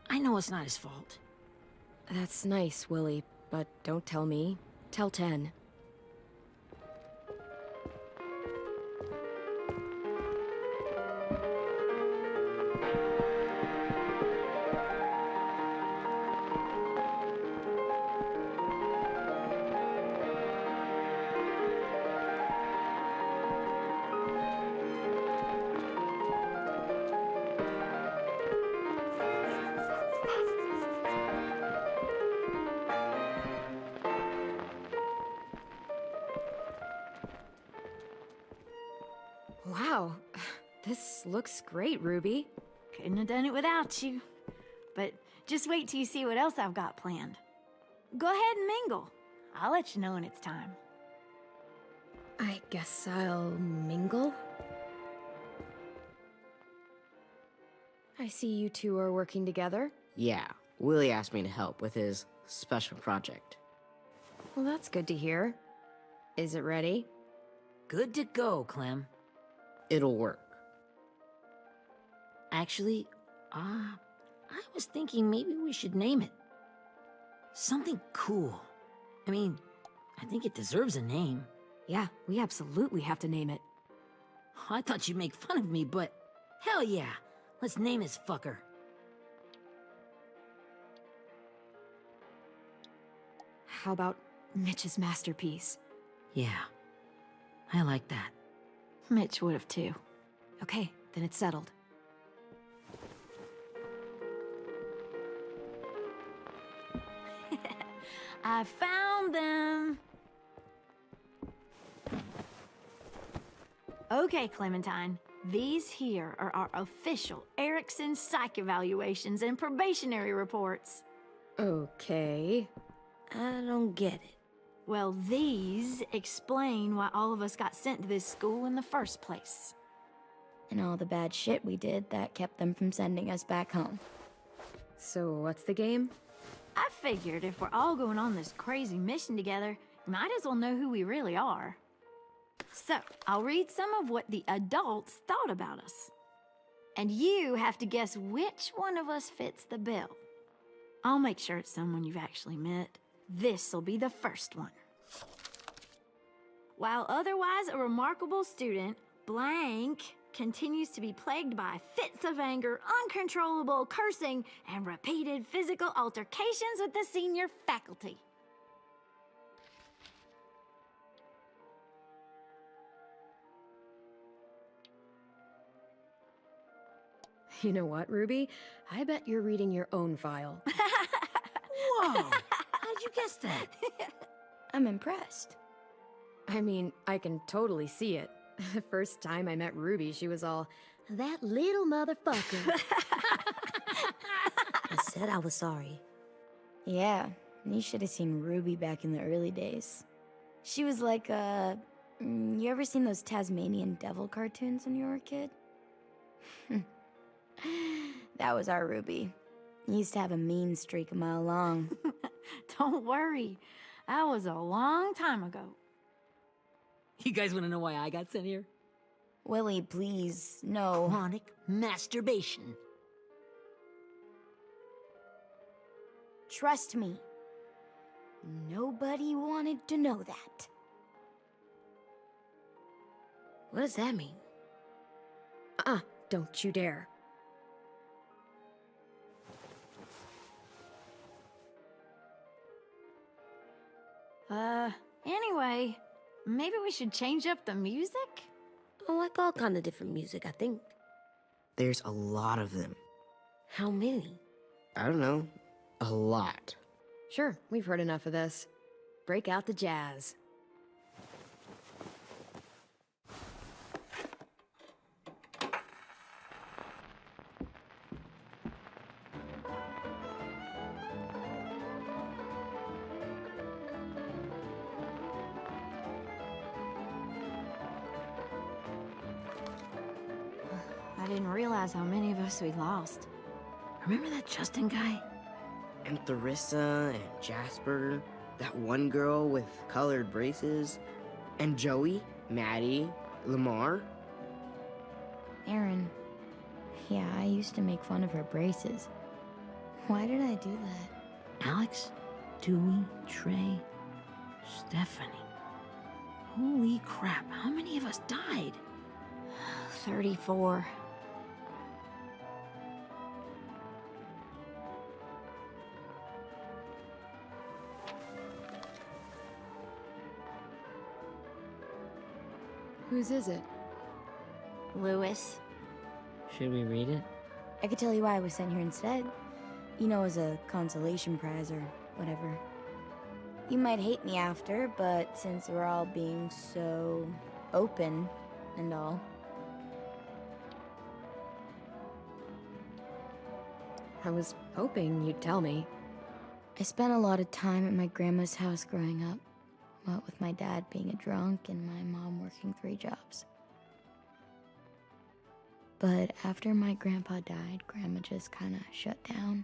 I know it's not his fault. That's nice, Willie, but don't tell me. Tell 10. Wow, this looks great, Ruby. Couldn't have done it without you. But just wait till you see what else I've got planned. Go ahead and mingle. I'll let you know when it's time. I guess I'll mingle? I see you two are working together. Yeah, Willie asked me to help with his special project. Well, that's good to hear. Is it ready? Good to go, Clem. It'll work. Actually, I was thinking maybe we should name it. Something cool. I mean, I think it deserves a name. Yeah, we absolutely have to name it. I thought you'd make fun of me, but hell yeah. Let's name this fucker. How about Mitch's masterpiece? Yeah, I like that. Mitch would have too. Okay, then it's settled. I found them! Okay, Clementine. These here are our official Erickson psych evaluations and probationary reports. Okay. I don't get it. Well, these explain why all of us got sent to this school in the first place. And all the bad shit we did that kept them from sending us back home. So what's the game? I figured if we're all going on this crazy mission together, we might as well know who we really are. So, I'll read some of what the adults thought about us. And you have to guess which one of us fits the bill. I'll make sure it's someone you've actually met. This'll be the first one. While otherwise a remarkable student, blank continues to be plagued by fits of anger, uncontrollable cursing, and repeated physical altercations with the senior faculty. You know what, Ruby? I bet you're reading your own file. Whoa! How'd you guess that? I'm impressed. I mean, I can totally see it. The first time I met Ruby, she was all, "That little motherfucker." I said I was sorry. Yeah, you should have seen Ruby back in the early days. She was like, you ever seen those Tasmanian devil cartoons when you were a kid? That was our Ruby. He used to have a mean streak a mile long. Don't worry, that was a long time ago. You guys want to know why I got sent here? Willie, please, no. Chronic masturbation. Trust me. Nobody wanted to know that. What does that mean? Don't you dare. Anyway, maybe we should change up the music? I like all kind of different music, I think. There's a lot of them. How many? I don't know. A lot. Sure, we've heard enough of this. Break out the jazz. I didn't realize how many of us we lost. Remember that Justin guy? And Theresa and Jasper, that one girl with colored braces, and Joey, Maddie, Lamar. Aaron. Yeah, I used to make fun of her braces. Why did I do that? Alex, Dewey, Trey, Stephanie. Holy crap, how many of us died? 34. Whose is it? Lewis. Should we read it? I could tell you why I was sent here instead. You know, as a consolation prize or whatever. You might hate me after, but since we're all being so open and all. I was hoping you'd tell me. I spent a lot of time at my grandma's house growing up. What with my dad being a drunk and my mom working 3 jobs. But after my grandpa died, Grandma just kind of shut down.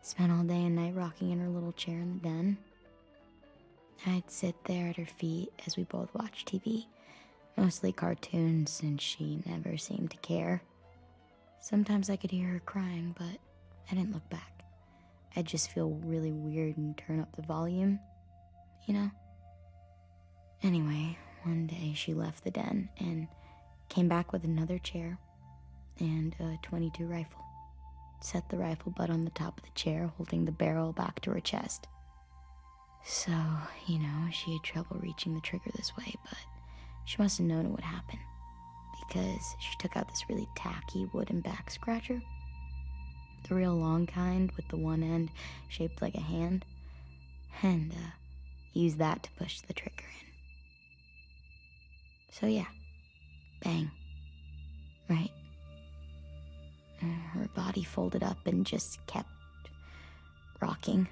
Spent all day and night rocking in her little chair in the den. I'd sit there at her feet as we both watched TV. Mostly cartoons, since she never seemed to care. Sometimes I could hear her crying, but I didn't look back. I'd just feel really weird and turn up the volume, you know? Anyway, one day she left the den and came back with another chair and a .22 rifle. Set the rifle butt on the top of the chair, holding the barrel back to her chest. So, you know, she had trouble reaching the trigger this way, but she must have known it would happen, because she took out this really tacky wooden back scratcher. The real long kind with the one end shaped like a hand, and used that to push the trigger in. So yeah, bang, right? Her body folded up and just kept rocking.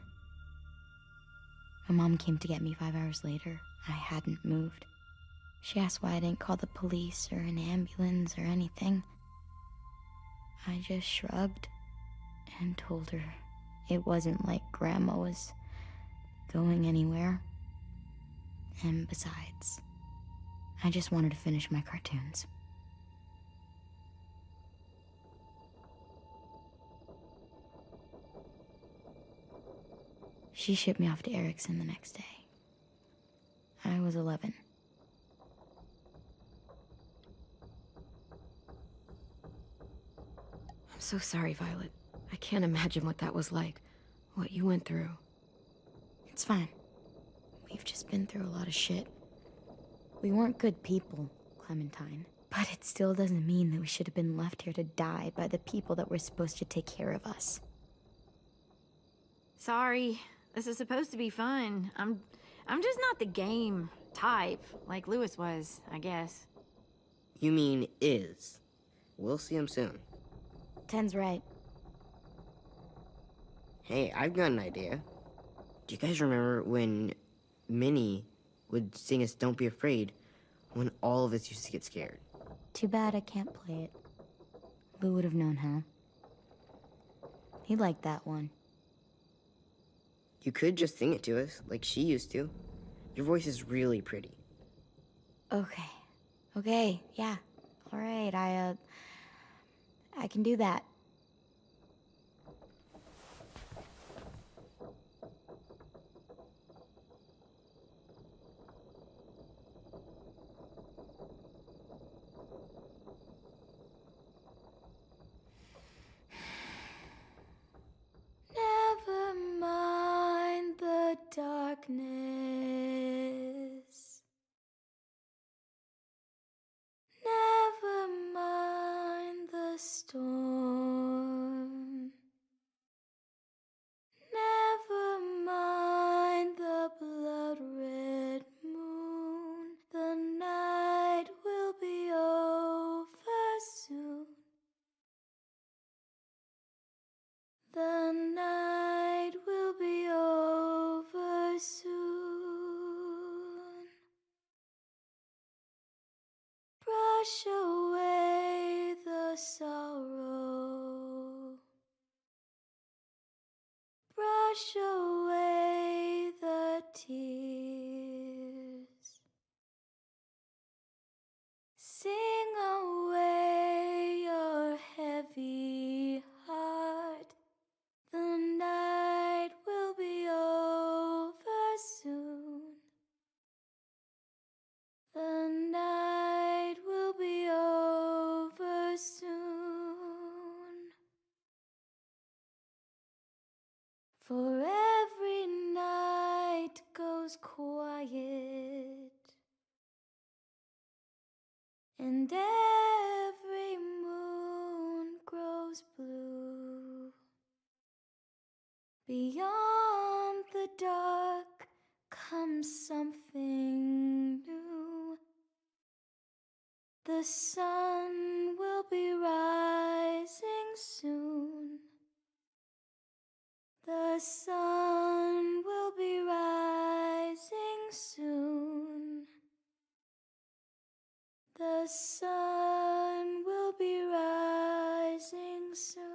When Mom came to get me 5 hours later, I hadn't moved. She asked why I didn't call the police or an ambulance or anything. I just shrugged and told her it wasn't like Grandma was going anywhere. And besides, I just wanted to finish my cartoons. She shipped me off to Erickson the next day. I was 11. I'm so sorry, Violet. I can't imagine what that was like. What you went through. It's fine. We've just been through a lot of shit. We weren't good people, Clementine. But it still doesn't mean that we should have been left here to die by the people that were supposed to take care of us. Sorry. This is supposed to be fun. I'm just not the game type, like Lewis was, I guess. You mean is. We'll see him soon. Ten's right. Hey, I've got an idea. Do you guys remember when Minnie would sing us Don't Be Afraid when all of us used to get scared? Too bad I can't play it. Lou would have known how. He liked that one. You could just sing it to us, like she used to. Your voice is really pretty. Okay, yeah. All right, I can do that. Never mind the darkness. Never mind the storm. Never mind the blood-red moon. The night will be over soon. The night will be over soon. Brush away the sorrow. Brush away the tears. Sing away your heavy heart. The night will be over soon. The night will be over soon. For every night goes quiet, and every moon grows blue. Beyond the dark comes something new. The sun will be rising soon. The sun will be rising soon. The sun will be rising soon.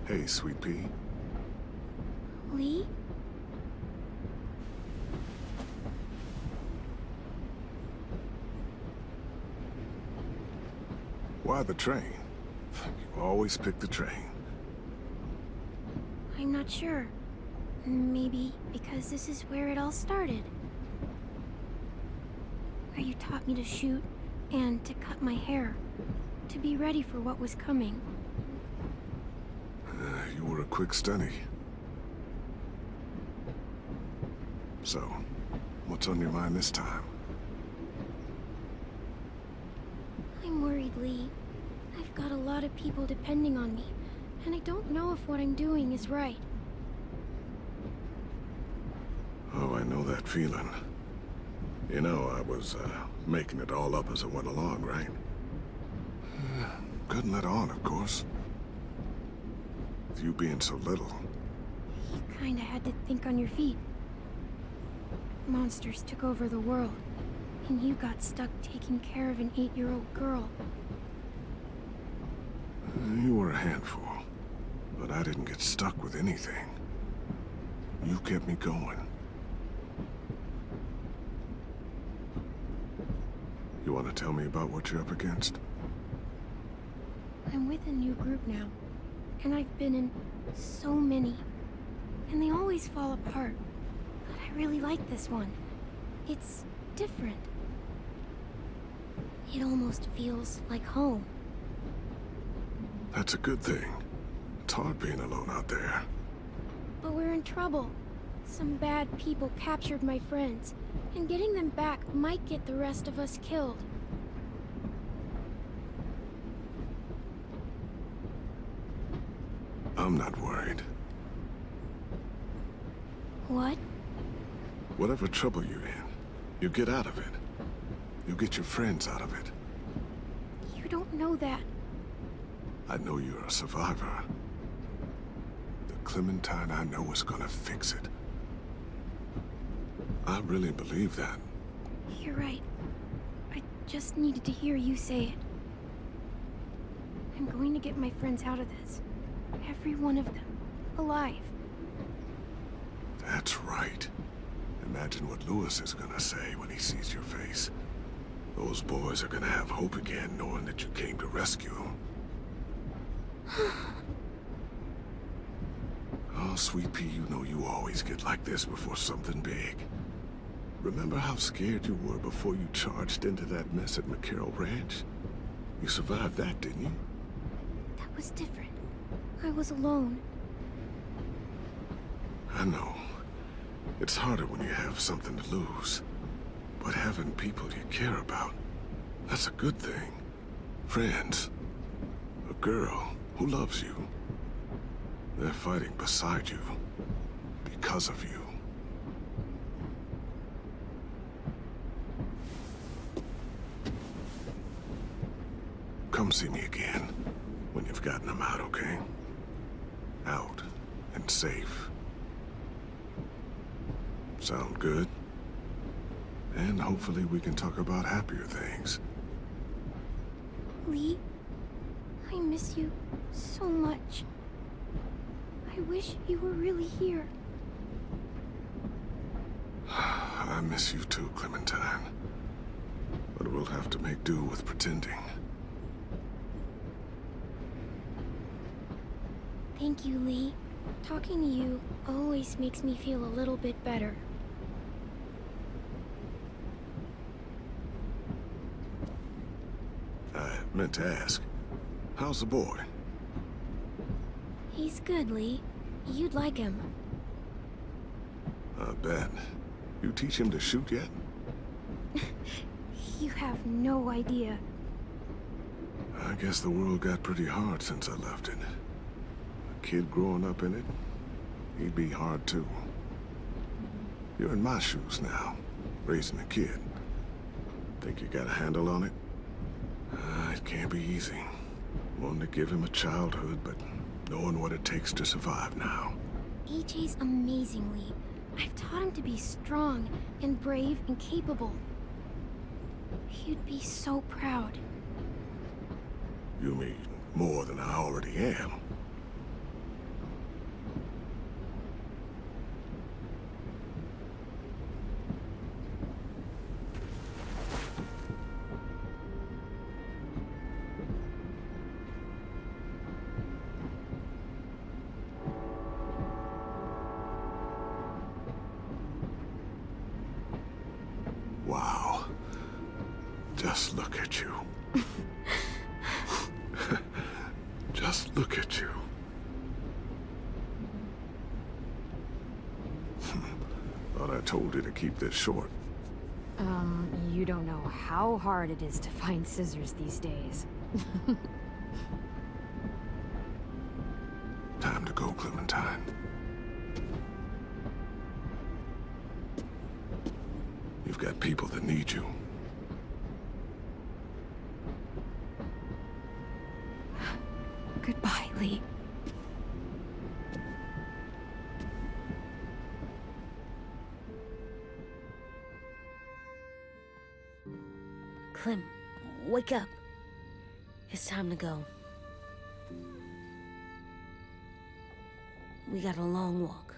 Hey, Sweet Pea. Lee? Why the train? You always pick the train. I'm not sure. Maybe because this is where it all started. Where you taught me to shoot and to cut my hair. To be ready for what was coming. You were a quick study. So, what's on your mind this time? I'm worried, Lee. I've got a lot of people depending on me, and I don't know if what I'm doing is right. Oh, I know that feeling. You know, I was, making it all up as I went along, right? Couldn't let on, of course. With you being so little. You kinda had to think on your feet. Monsters took over the world, and you got stuck taking care of an 8-year-old girl. You were a handful, but I didn't get stuck with anything. You kept me going. You want to tell me about what you're up against? I'm with a new group now, and I've been in so many, and they always fall apart. But I really like this one. It's different. It almost feels like home. That's a good thing. It's hard being alone out there. But we're in trouble. Some bad people captured my friends, and getting them back might get the rest of us killed. I'm not worried. What? Whatever trouble you're in, you get out of it. You get your friends out of it. You don't know that. I know you're a survivor. The Clementine I know is gonna fix it. I really believe that. You're right. I just needed to hear you say it. I'm going to get my friends out of this. Every one of them. Alive. That's right. Imagine what Lewis is gonna say when he sees your face. Those boys are gonna have hope again, knowing that you came to rescue them. Oh, Sweet Pea, you know you always get like this before something big. Remember how scared you were before you charged into that mess at McCarroll Ranch? You survived that, didn't you? That was different. I was alone. I know. It's harder when you have something to lose. But having people you care about, that's a good thing. Friends. A girl who loves you. They're fighting beside you. Because of you. Come see me again when you've gotten them out, okay? Out and safe. Sound good? And hopefully we can talk about happier things. Lee, I miss you so much. I wish you were really here. I miss you too, Clementine. But we'll have to make do with pretending. Thank you, Lee. Talking to you always makes me feel a little bit better. I meant to ask, how's the boy? He's good, Lee. You'd like him. I bet. You teach him to shoot yet? You have no idea. I guess the world got pretty hard since I left it. A kid growing up in it, he'd be hard too. You're in my shoes now, raising a kid. Think you got a handle on it? It can't be easy. Wanting to give him a childhood, but knowing what it takes to survive now. AJ's amazing, Lee. I've taught him to be strong and brave and capable. He'd be so proud. You mean more than I already am? Just look at you. Just look at you. Thought I told you to keep this short. You don't know how hard it is to find scissors these days. Time to go, Clementine. You've got people that need you. Goodbye, Lee. Clem, wake up. It's time to go. We got a long walk.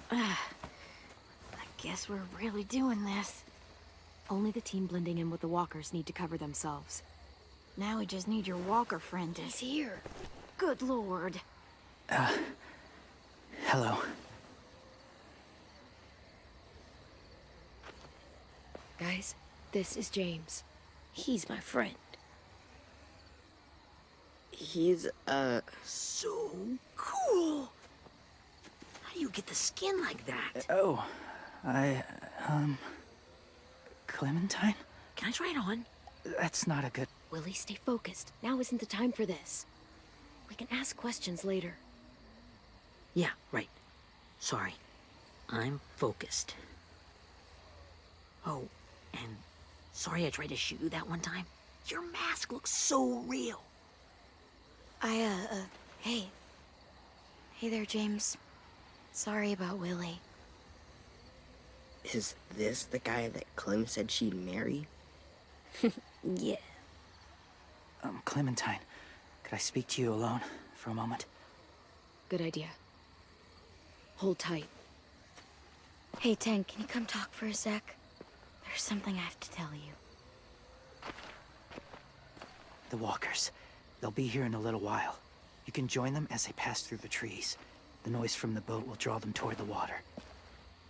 I guess we're really doing this. Only the team blending in with the walkers need to cover themselves. Now we just need your walker friend to... He's here. Good lord. Hello. Guys, this is James. He's my friend. He's, So cool. How do you get the skin like that? Oh, Clementine? Can I try it on? That's not a good... Willie, stay focused. Now isn't the time for this. We can ask questions later. Yeah, right. Sorry. I'm focused. Oh, and sorry I tried to shoot you that one time. Your mask looks so real. Hey. Hey there, James. Sorry about Willie. is this the guy that Clem said she'd marry? Yeah. Clementine, could I speak to you alone for a moment? Good idea. Hold tight. Hey, Tank, can you come talk for a sec? There's something I have to tell you. The walkers. They'll be here in a little while. You can join them as they pass through the trees. The noise from the boat will draw them toward the water.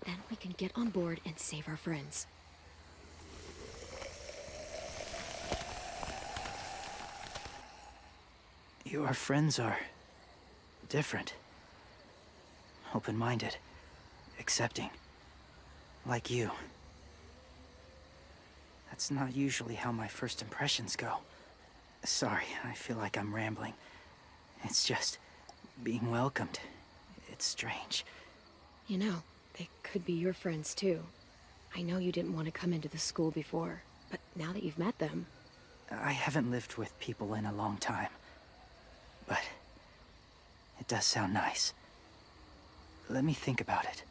Then we can get on board and save our friends. Your friends are... different. Open-minded. Accepting. Like you. That's not usually how my first impressions go. Sorry, I feel like I'm rambling. It's just... being welcomed. It's strange. You know, they could be your friends too. I know you didn't want to come into the school before, but now that you've met them... I haven't lived with people in a long time. But... it does sound nice. Let me think about it.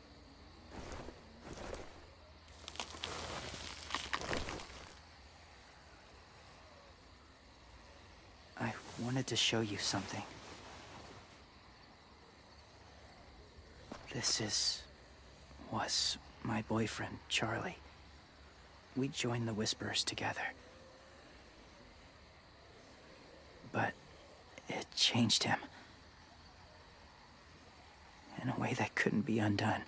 I wanted to show you something. was my boyfriend, Charlie. We joined the Whisperers together. But it changed him. In a way that couldn't be undone.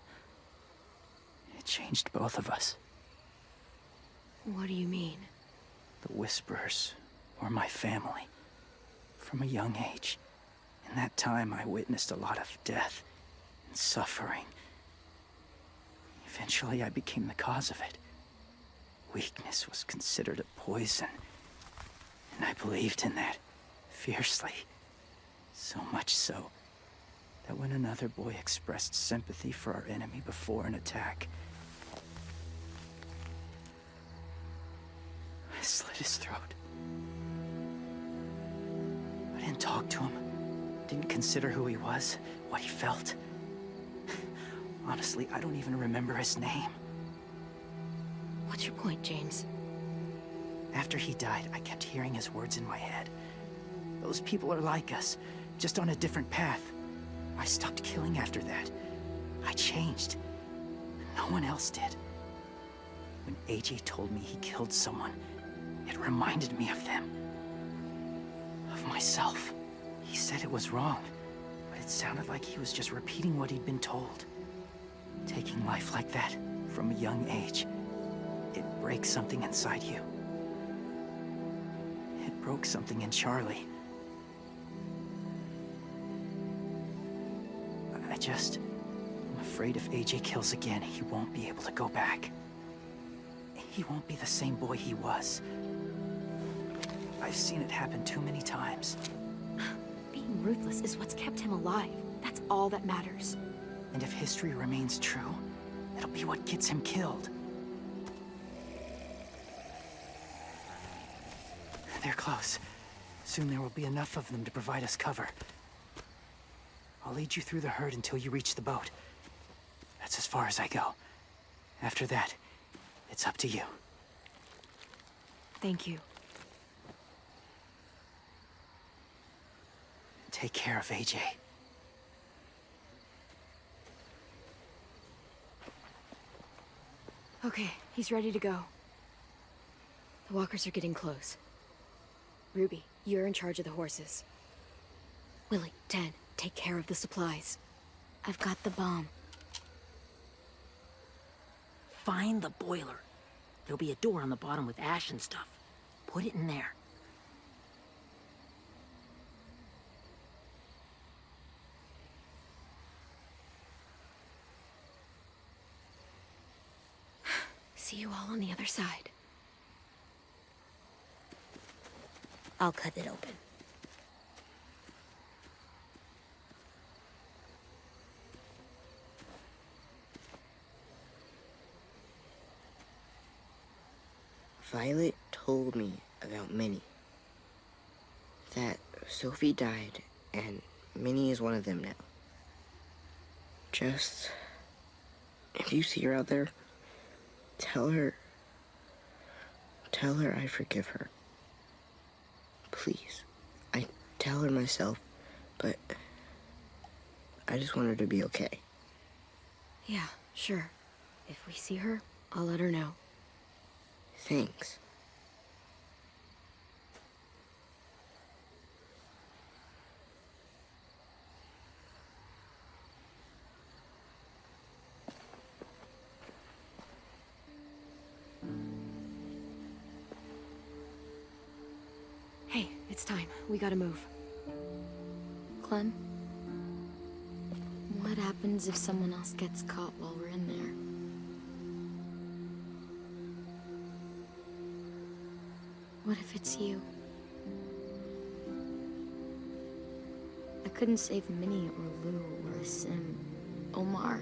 It changed both of us. What do you mean? The Whisperers were my family. From a young age. In that time, I witnessed a lot of death and suffering. Eventually, I became the cause of it. Weakness was considered a poison. And I believed in that, fiercely. So much so, that when another boy expressed sympathy for our enemy before an attack, his throat. I didn't talk to him. Didn't consider who he was, what he felt. Honestly, I don't even remember his name. What's your point, James? After he died, I kept hearing his words in my head. Those people are like us, just on a different path. I stopped killing after that. I changed. No one else did. When AJ told me he killed someone, it reminded me of them. Of myself. He said it was wrong, but it sounded like he was just repeating what he'd been told. Taking life like that, from a young age, it breaks something inside you. It broke something in Charlie. I'm afraid if AJ kills again, he won't be able to go back. He won't be the same boy he was. I've seen it happen too many times. Being ruthless is what's kept him alive. That's all that matters. And if history remains true, it'll be what gets him killed. They're close. Soon there will be enough of them to provide us cover. I'll lead you through the herd until you reach the boat. That's as far as I go. After that, it's up to you. Thank you. Take care of AJ. Okay, he's ready to go. The walkers are getting close. Ruby, you're in charge of the horses. Lily, Ted, take care of the supplies. I've got the bomb. Find the boiler. There'll be a door on the bottom with ash and stuff. Put it in there. See you all on the other side. I'll cut it open. Violet told me about Minnie. That Sophie died, and Minnie is one of them now. Just... if you see her out there, tell her I forgive her. Please. I tell her myself, but I just want her to be okay. Yeah, sure. If we see her, I'll let her know. Thanks. Hey, it's time. We gotta move. Clem? What happens if someone else gets caught while we're in there? What if it's you? I couldn't save Minnie or Lou or Sim. Omar.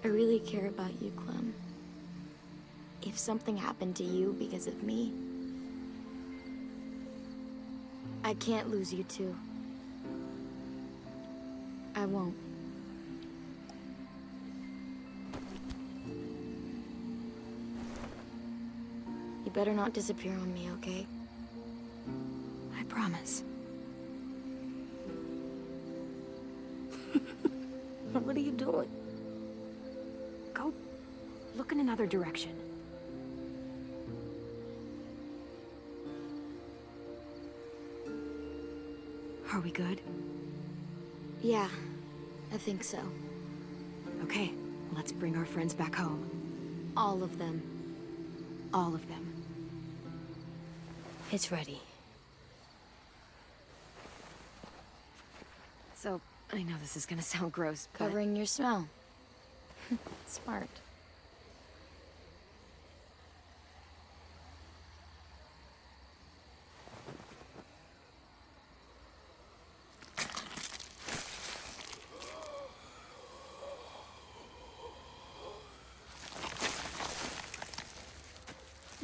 I really care about you, Clem. If something happened to you because of me, I can't lose you too. I won't. You better not disappear on me, okay? I promise. What are you doing? Go look in another direction. Are we good? Yeah, I think so. Okay, let's bring our friends back home. All of them. All of them. It's ready. So, I know this is gonna sound gross, but... Covering your smell. Smart.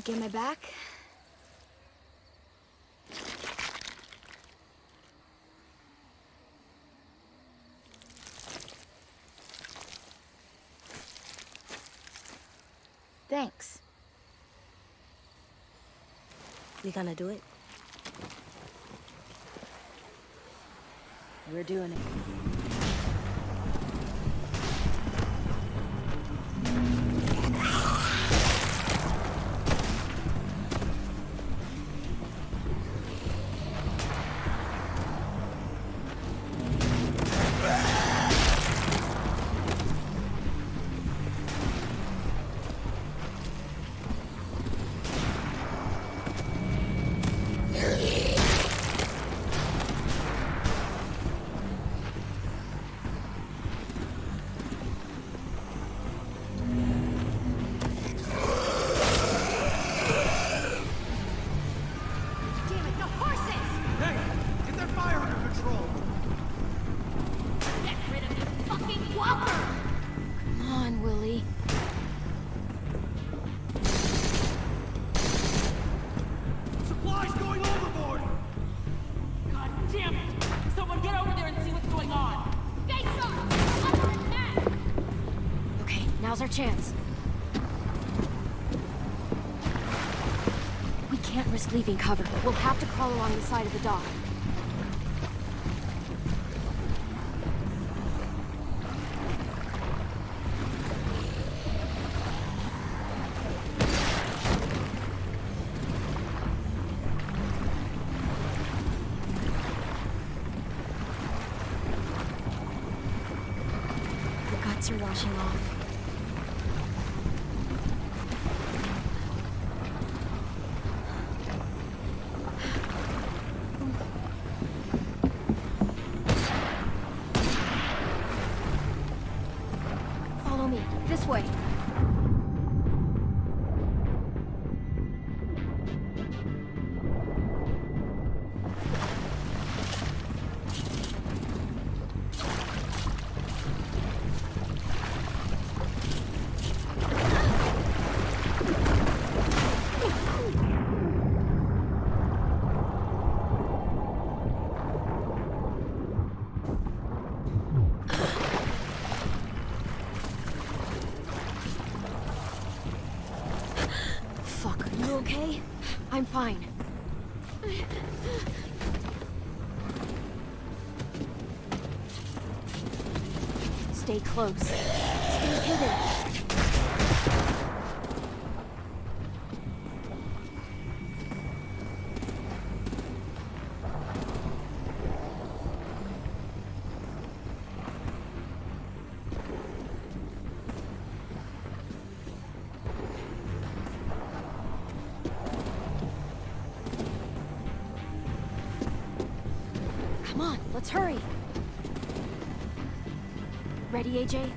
Get my back? Thanks. We gonna do it? We're doing it. Come on, Willie. Supplies going overboard! God damn it! Someone get over there and see what's going on! Okay, now's our chance. We can't risk leaving cover. We'll have to crawl along the side of the dock. The guts are washing off. Follow me. This way. Fuck, are you okay? I'm fine. Stay close. Stay hidden. Come on, let's hurry. Ready, AJ?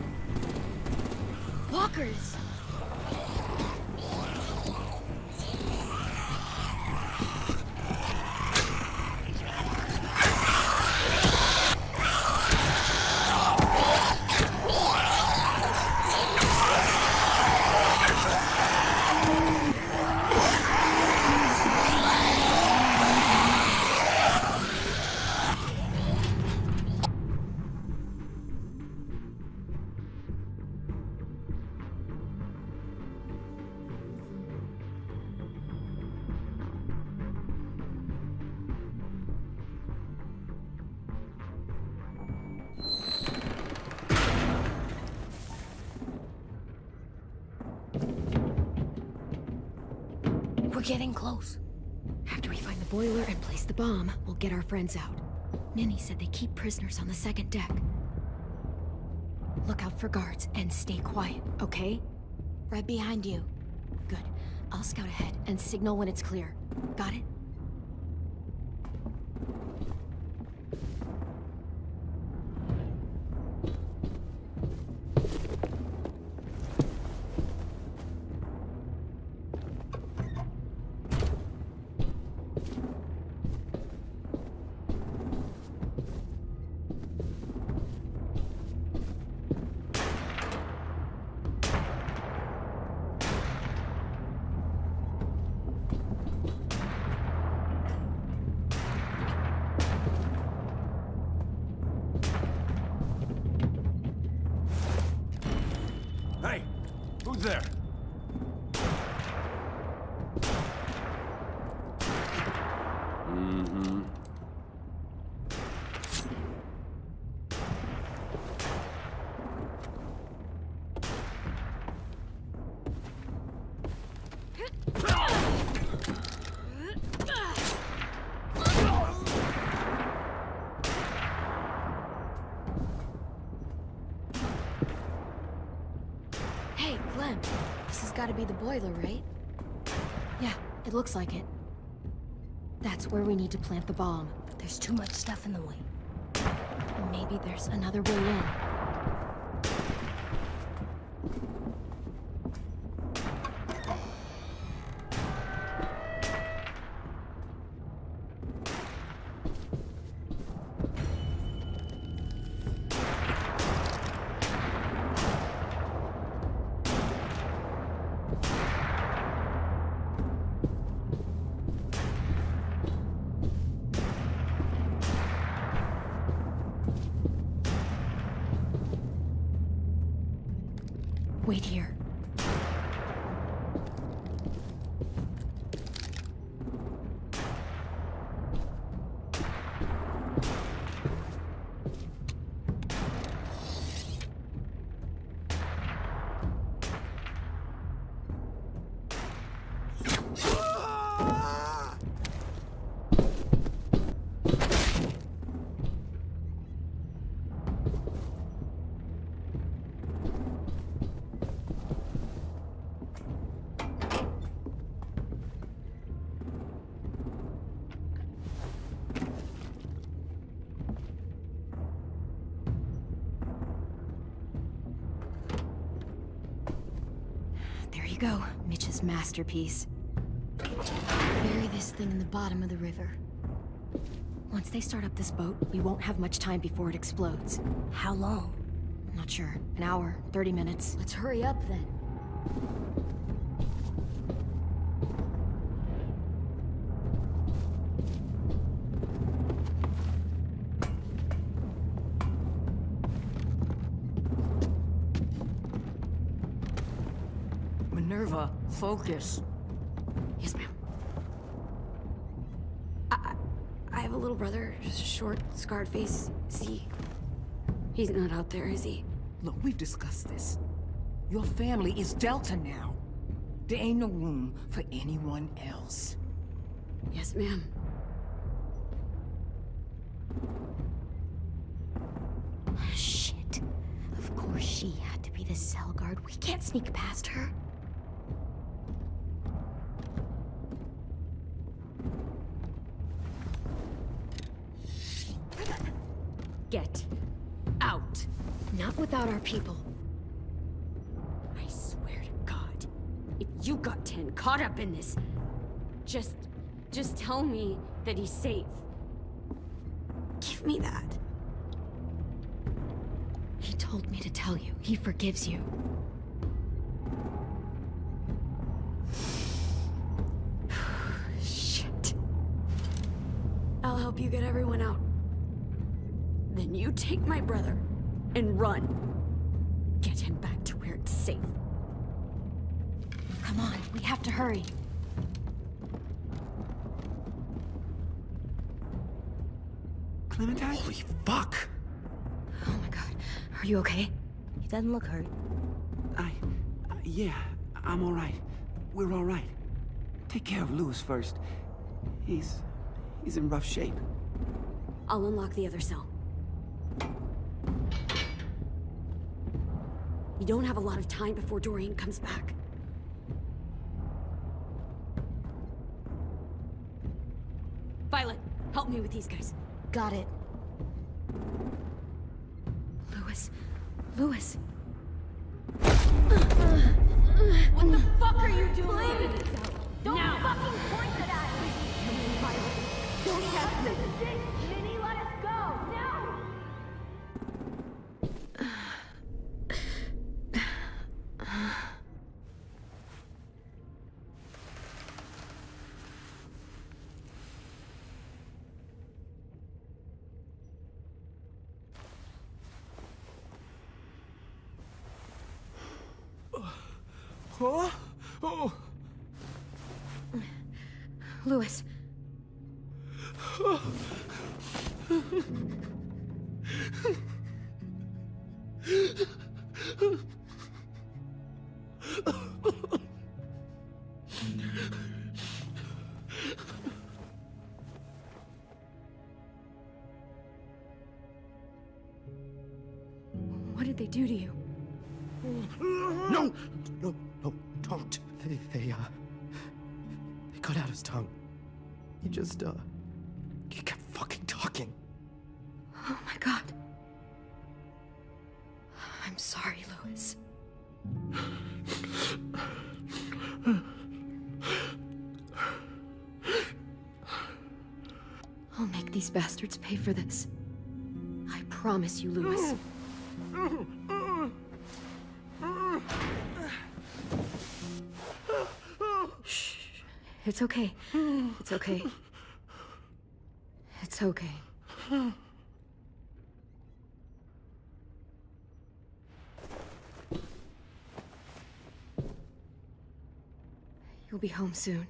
Walkers! We're getting close. After we find the boiler and place the bomb, we'll get our friends out. Ninny said they keep prisoners on the second deck. Look out for guards and stay quiet, okay? Right behind you. Good. I'll scout ahead and signal when it's clear. Got it? Who's there? Mm-hmm. Hey, Clem. This has got to be the boiler, right? Yeah, it looks like it. That's where we need to plant the bomb. But there's too much stuff in the way. Maybe there's another way in. Wait here. There you go, Mitch's masterpiece. Bury this thing in the bottom of the river. Once they start up this boat, we won't have much time before it explodes. How long? Not sure. An hour, 30 minutes. Let's hurry up then. Minerva, focus. Yes, ma'am. I have a little brother, short, scarred face. He's not out there, is he? Look, we've discussed this. Your family is Delta now. There ain't no room for anyone else. Yes, ma'am. Shit. Of course she had to be the cell guard. We can't sneak past her. Get out. Not without our people. I swear to God, if you got 10 caught up in this, just tell me that he's safe. Give me that. He told me to tell you. He forgives you. Shit. I'll help you get everyone out. Then you take my brother and run. Get him back to where it's safe. Come on, we have to hurry. Clementine? Holy fuck! Oh my god. Are you okay? He doesn't look hurt. Yeah, I'm all right. We're all right. Take care of Lewis first. He's in rough shape. I'll unlock the other cell. We don't have a lot of time before Dorian comes back. Violet, help me with these guys. Got it. Lewis. What the fuck are you doing? Don't fucking point it at me! Don't have this shit! Minnie, let us go! Now! Huh? Oh. Louis. What did they do to you? No! No, no, don't. They cut out his tongue. He just, he kept fucking talking. Oh my god. I'm sorry, Louis. I'll make these bastards pay for this. I promise you, Louis. Shh. It's okay. It's okay. It's okay. You'll be home soon.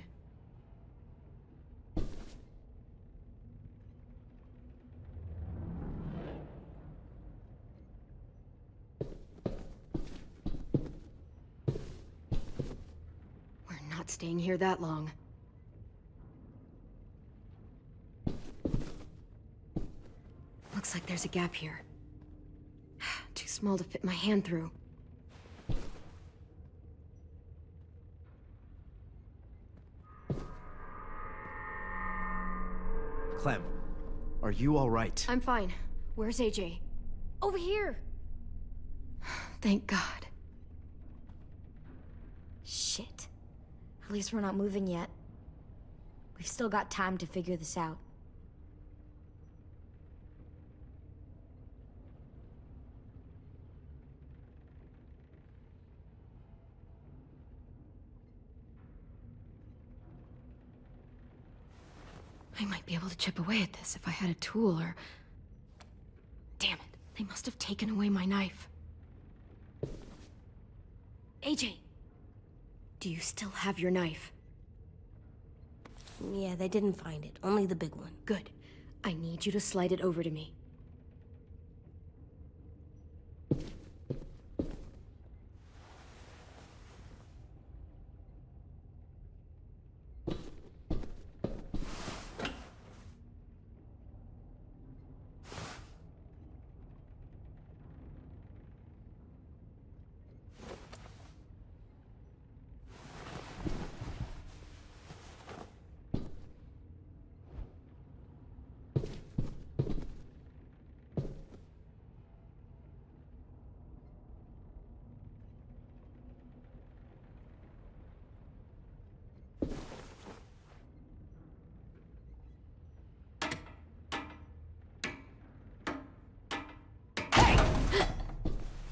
We're not staying here that long. Looks like there's a gap here. Too small to fit my hand through. Clem, are you all right? I'm fine. Where's AJ? Over here! Thank God. Shit. At least we're not moving yet. We've still got time to figure this out. I might be able to chip away at this if I had a tool or... Damn it, they must have taken away my knife. AJ! Do you still have your knife? Yeah, they didn't find it. Only the big one. Good. I need you to slide it over to me.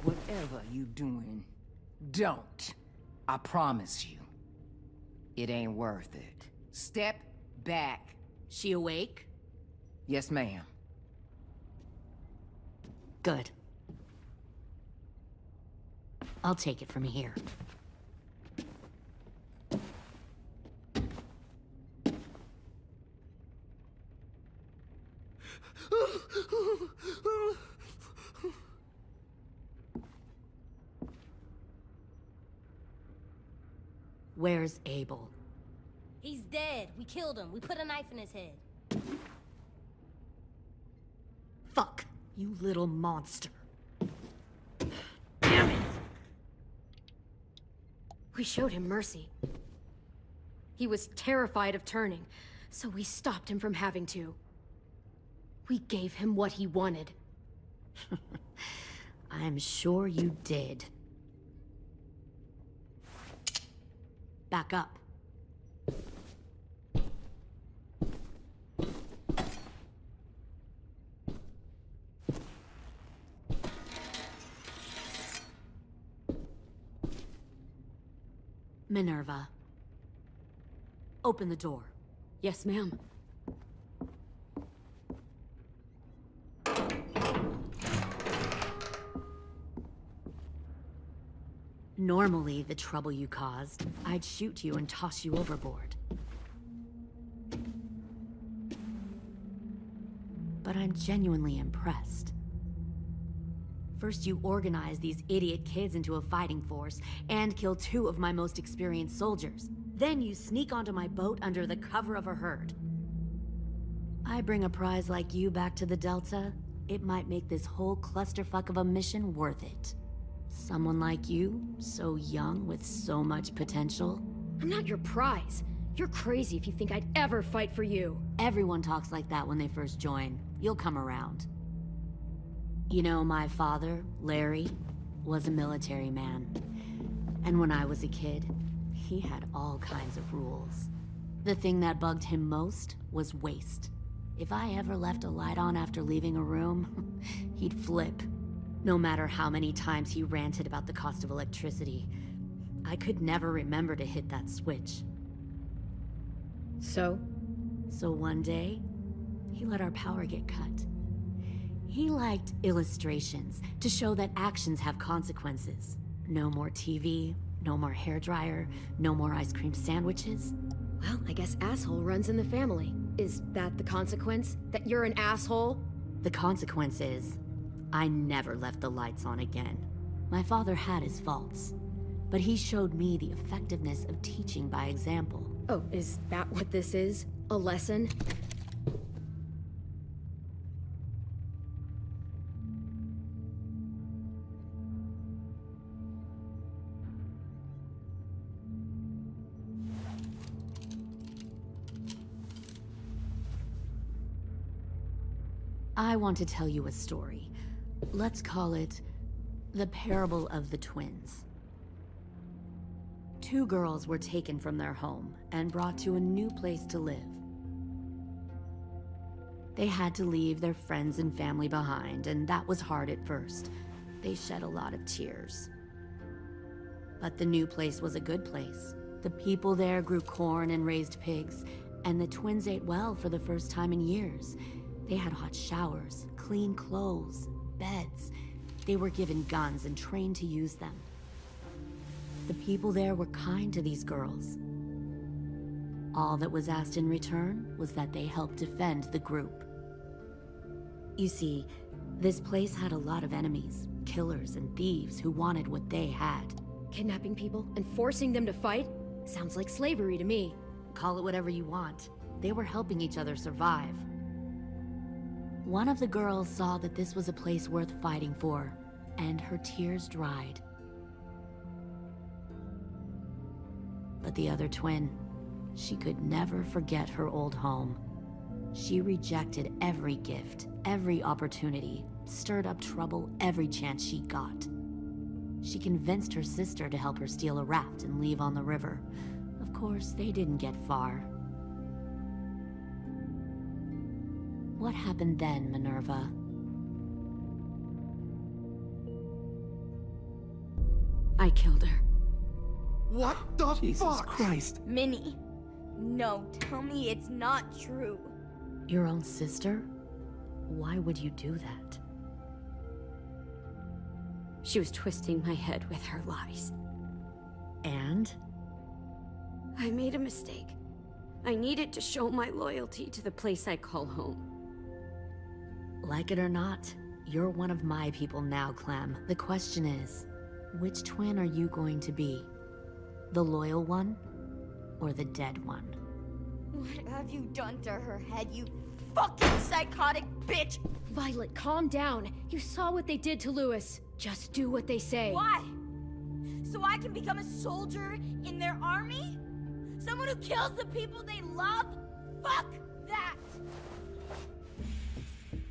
Whatever you doing, don't. I promise you. It ain't worth it. Step back. She awake? Yes, ma'am. Good. I'll take it from here. Where's Abel? He's dead. We killed him. We put a knife in his head. Fuck, you little monster. Damn it! We showed him mercy. He was terrified of turning, so we stopped him from having to. We gave him what he wanted. I'm sure you did. Back up. Minerva. Open the door. Yes, ma'am. Normally, the trouble you caused, I'd shoot you and toss you overboard. But I'm genuinely impressed. First, you organize these idiot kids into a fighting force and kill 2 of my most experienced soldiers. Then you sneak onto my boat under the cover of a herd. I bring a prize like you back to the Delta, it might make this whole clusterfuck of a mission worth it. Someone like you, so young with so much potential. I'm not your prize. You're crazy if you think I'd ever fight for you. Everyone talks like that when they first join. You'll come around. You know, my father, Larry, was a military man. And when I was a kid, he had all kinds of rules. The thing that bugged him most was waste. If I ever left a light on after leaving a room, he'd flip. No matter how many times he ranted about the cost of electricity, I could never remember to hit that switch. So one day, he let our power get cut. He liked illustrations to show that actions have consequences. No more TV, no more hairdryer, no more ice cream sandwiches. Well, I guess asshole runs in the family. Is that the consequence? That you're an asshole? The consequence is, I never left the lights on again. My father had his faults, but he showed me the effectiveness of teaching by example. Oh, is that what this is? A lesson? I want to tell you a story. Let's call it the parable of the twins. 2 girls were taken from their home and brought to a new place to live. They had to leave their friends and family behind, and that was hard at first. They shed a lot of tears. But the new place was a good place. The people there grew corn and raised pigs, and the twins ate well for the first time in years. They had hot showers, clean clothes, beds. They were given guns and trained to use them. The people there were kind to these girls. All that was asked in return was that they help defend the group. You see, this place had a lot of enemies, killers and thieves who wanted what they had. Kidnapping people and forcing them to fight? Sounds like slavery to me. Call it whatever you want. They were helping each other survive. One of the girls saw that this was a place worth fighting for, and her tears dried. But the other twin, she could never forget her old home. She rejected every gift, every opportunity, stirred up trouble every chance she got. She convinced her sister to help her steal a raft and leave on the river. Of course, they didn't get far. What happened then, Minerva? I killed her. What the Jesus fuck? Christ. Minnie, no, tell me it's not true. Your own sister? Why would you do that? She was twisting my head with her lies. And? I made a mistake. I needed to show my loyalty to the place I call home. Like it or not, you're one of my people now, Clem. The question is, which twin are you going to be? The loyal one, or the dead one? What have you done to her head, you fucking psychotic bitch? Violet, calm down. You saw what they did to Lewis. Just do what they say. Why? So I can become a soldier in their army? Someone who kills the people they love? Fuck that!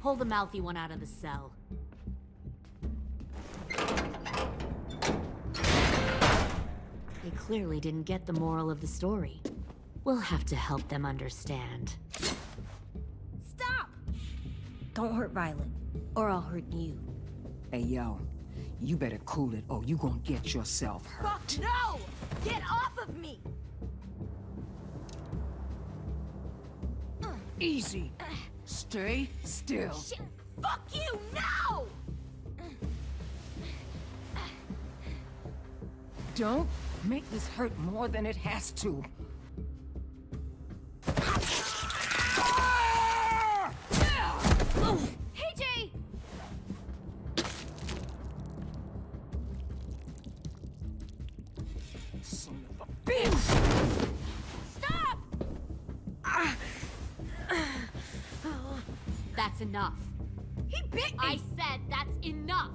Pull the mouthy one out of the cell. They clearly didn't get the moral of the story. We'll have to help them understand. Stop! Don't hurt Violet, or I'll hurt you. Hey, yo. You better cool it, or you gonna get yourself hurt. Fuck no! Get off of me! Easy. Stay still. Shit! Fuck you! No! Don't make this hurt more than it has to. Hey, Jay! Son of a bitch! Stop! That's enough. He bit me! I said that's enough!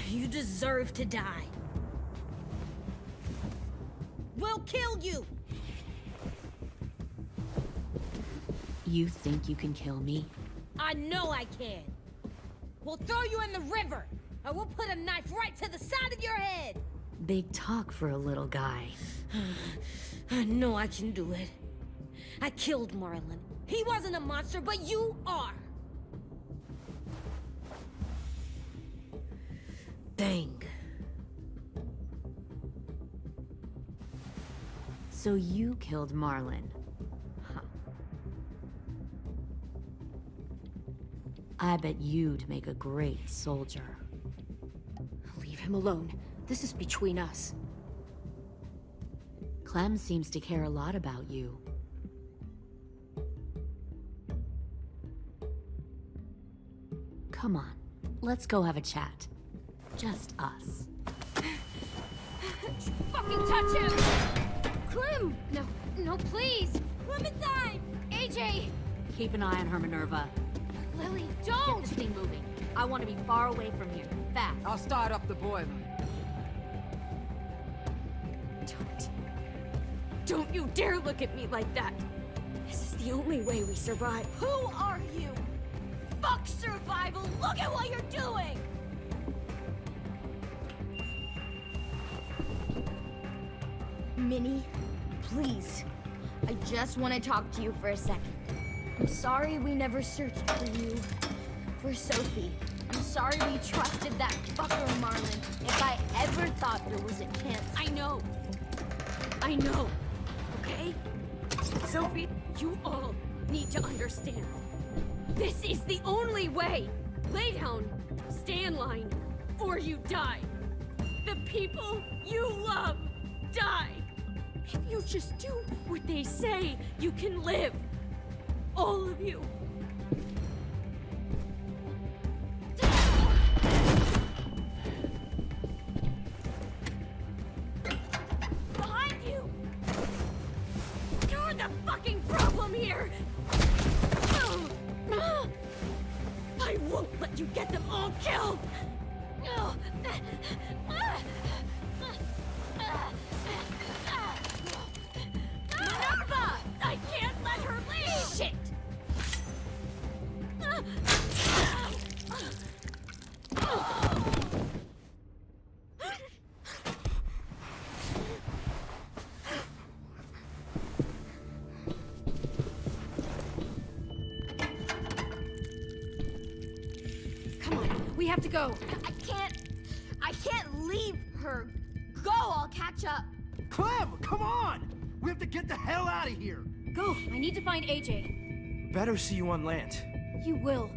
You deserve to die. We'll kill you! You think you can kill me? I know I can. We'll throw you in the river, and we'll put a knife right to the side of your head. Big talk for a little guy. I know I can do it. I killed Marlon. He wasn't a monster, but you are. Dang. So you killed Marlon. Huh. I bet you'd make a great soldier. Leave him alone. This is between us. Clem seems to care a lot about you. Come on, let's go have a chat. Just us. Fucking touch him! Clem! No, please! Clementine! AJ! Keep an eye on her, Minerva. Lily, Get don't! this thing moving. I want to be far away from here. Fast. I'll start up the boiler. Don't you dare look at me like that! This is the only way we survive. Who are you? Fuck survival! Look at what you're doing! Minnie, please. I just want to talk to you for a second. I'm sorry we never searched for you. For Sophie. I'm sorry we trusted that fucker Marlon. If I ever thought there was a chance. I know, okay? Sophie, you all need to understand. This is the only way. Lay down, stay in line, or you die. The people you love die. If you just do what they say, you can live. All of you. Behind you! You're the fucking problem here! I won't let you get them all killed! Minerva! I can't let her leave! Shit! Come on, we have to go. I can't leave her. Go, I'll catch up. Clem, come on! We have to get the hell out of here! Go, I need to find AJ. Better see you on land. You will.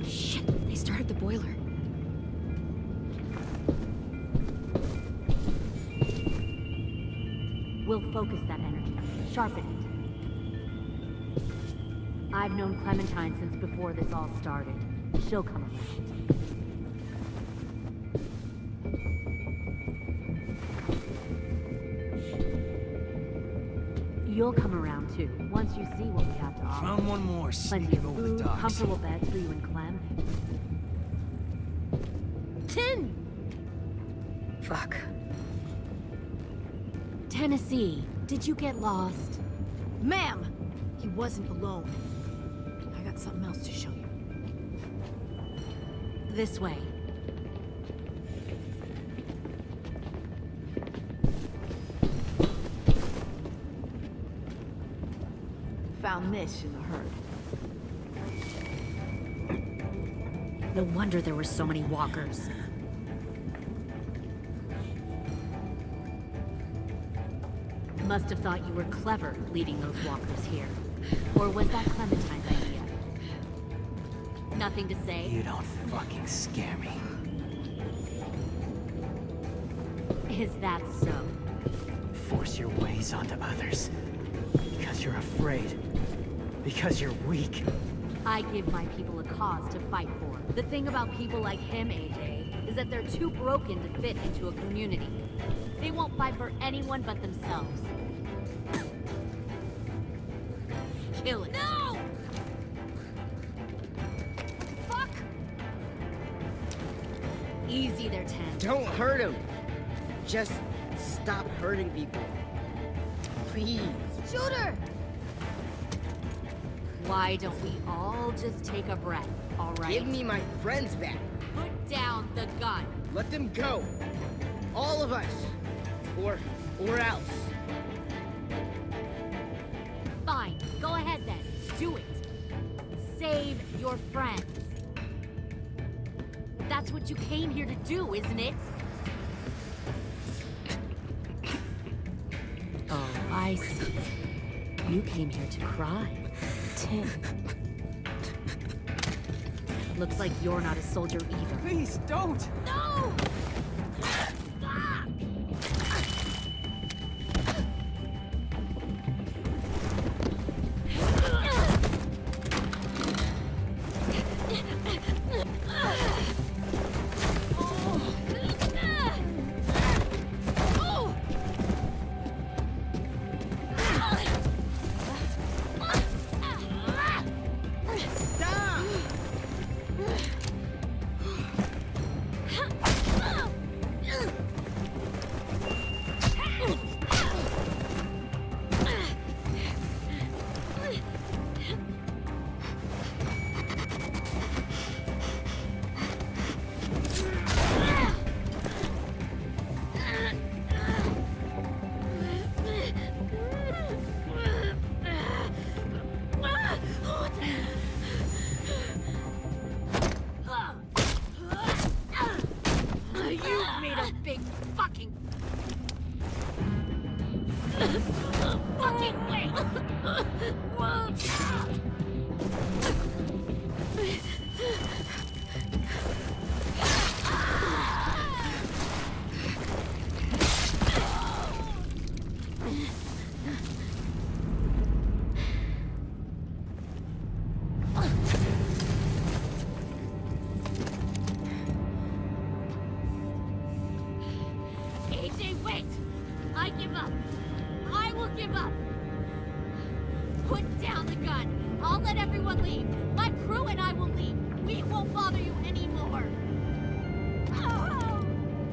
Shit, they started the boiler. We'll focus that energy. Sharpen it. I've known Clementine since before this all started. She'll come around. You'll come around too, once you see what we have to offer. Found one more Plenty sneaking of over the food, docks. comfortable beds for you and Clem. 10! Fuck. Tennessee, did you get lost? Ma'am! He wasn't alone. I got something else to show you. This way. found this in the herd. No wonder there were so many walkers. Must have thought you were clever leading those walkers here. Or was that Clementine's idea? Nothing to say? You don't fucking scare me. Is that so? Force your ways onto others. Because you're afraid. Because you're weak. I give my people a cause to fight for. The thing about people like him, AJ, is that they're too broken to fit into a community. They won't fight for anyone but themselves. Kill it. No! Fuck! Easy there, 10. Don't hurt him. Just stop hurting people. Please. Shoot her! Why don't we all just take a breath, all right? Give me my friends back. Put down the gun. Let them go. All of us. Or else. Fine, go ahead then. Do it. Save your friends. That's what you came here to do, isn't it? Oh, I see. You came here to cry. Tim. Looks like you're not a soldier either. Please, don't! No!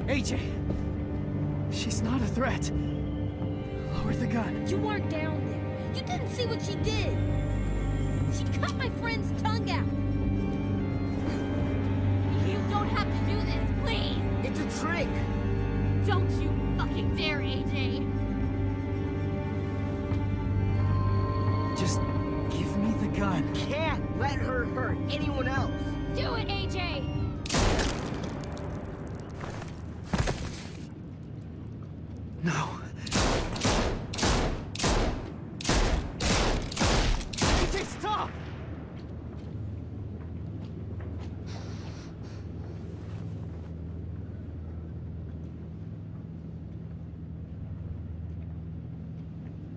AJ! She's not a threat. Lower the gun. You weren't down there. You didn't see what she did. She cut my friend's tongue out. You don't have to do this, please! It's a trick. Don't you fucking dare, AJ! Just give me the gun. Can't let her hurt anyone else. Do it, AJ! No. AJ, stop!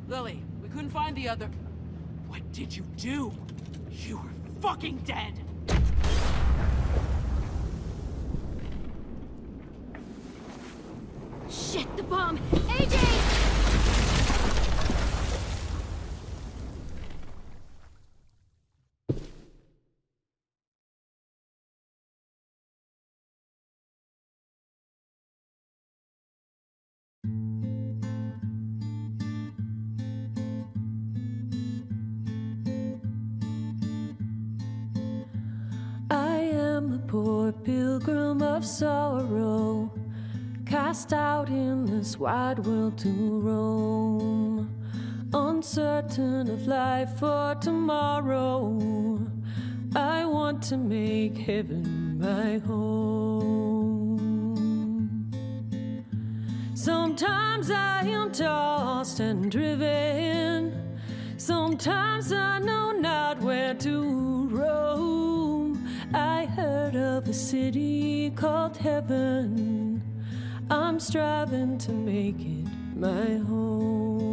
Lily, we couldn't find the other... What did you do? You were fucking dead! Shit, the bomb! AJ! I am a poor pilgrim of sorrow, cast out in this wide world to roam. uncertain of life for tomorrow. I want to make heaven my home. Sometimes I am tossed and driven. Sometimes I know not where to roam. I heard of a city called heaven. I'm striving to make it my home.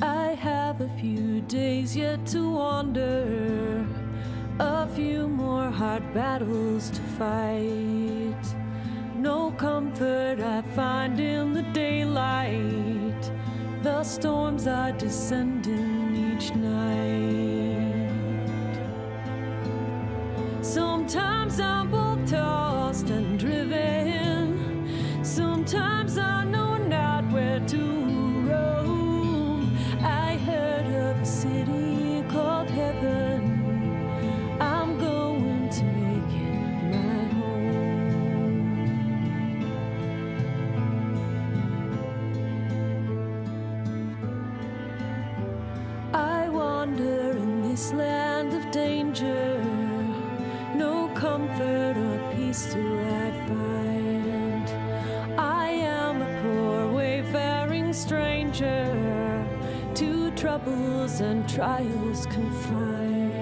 I have a few days yet to wander, a few more hard battles to fight. No comfort I find in the daylight. The storms are descending each night. Sometimes I'm both tossed and driven. Sometimes I know not where to roam. I heard of a city called heaven. I'm going to make it my home. I wander in this land of danger. No comfort or peace do I find. I am a poor wayfaring stranger, to troubles and trials confined.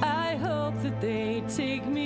I hope that they take me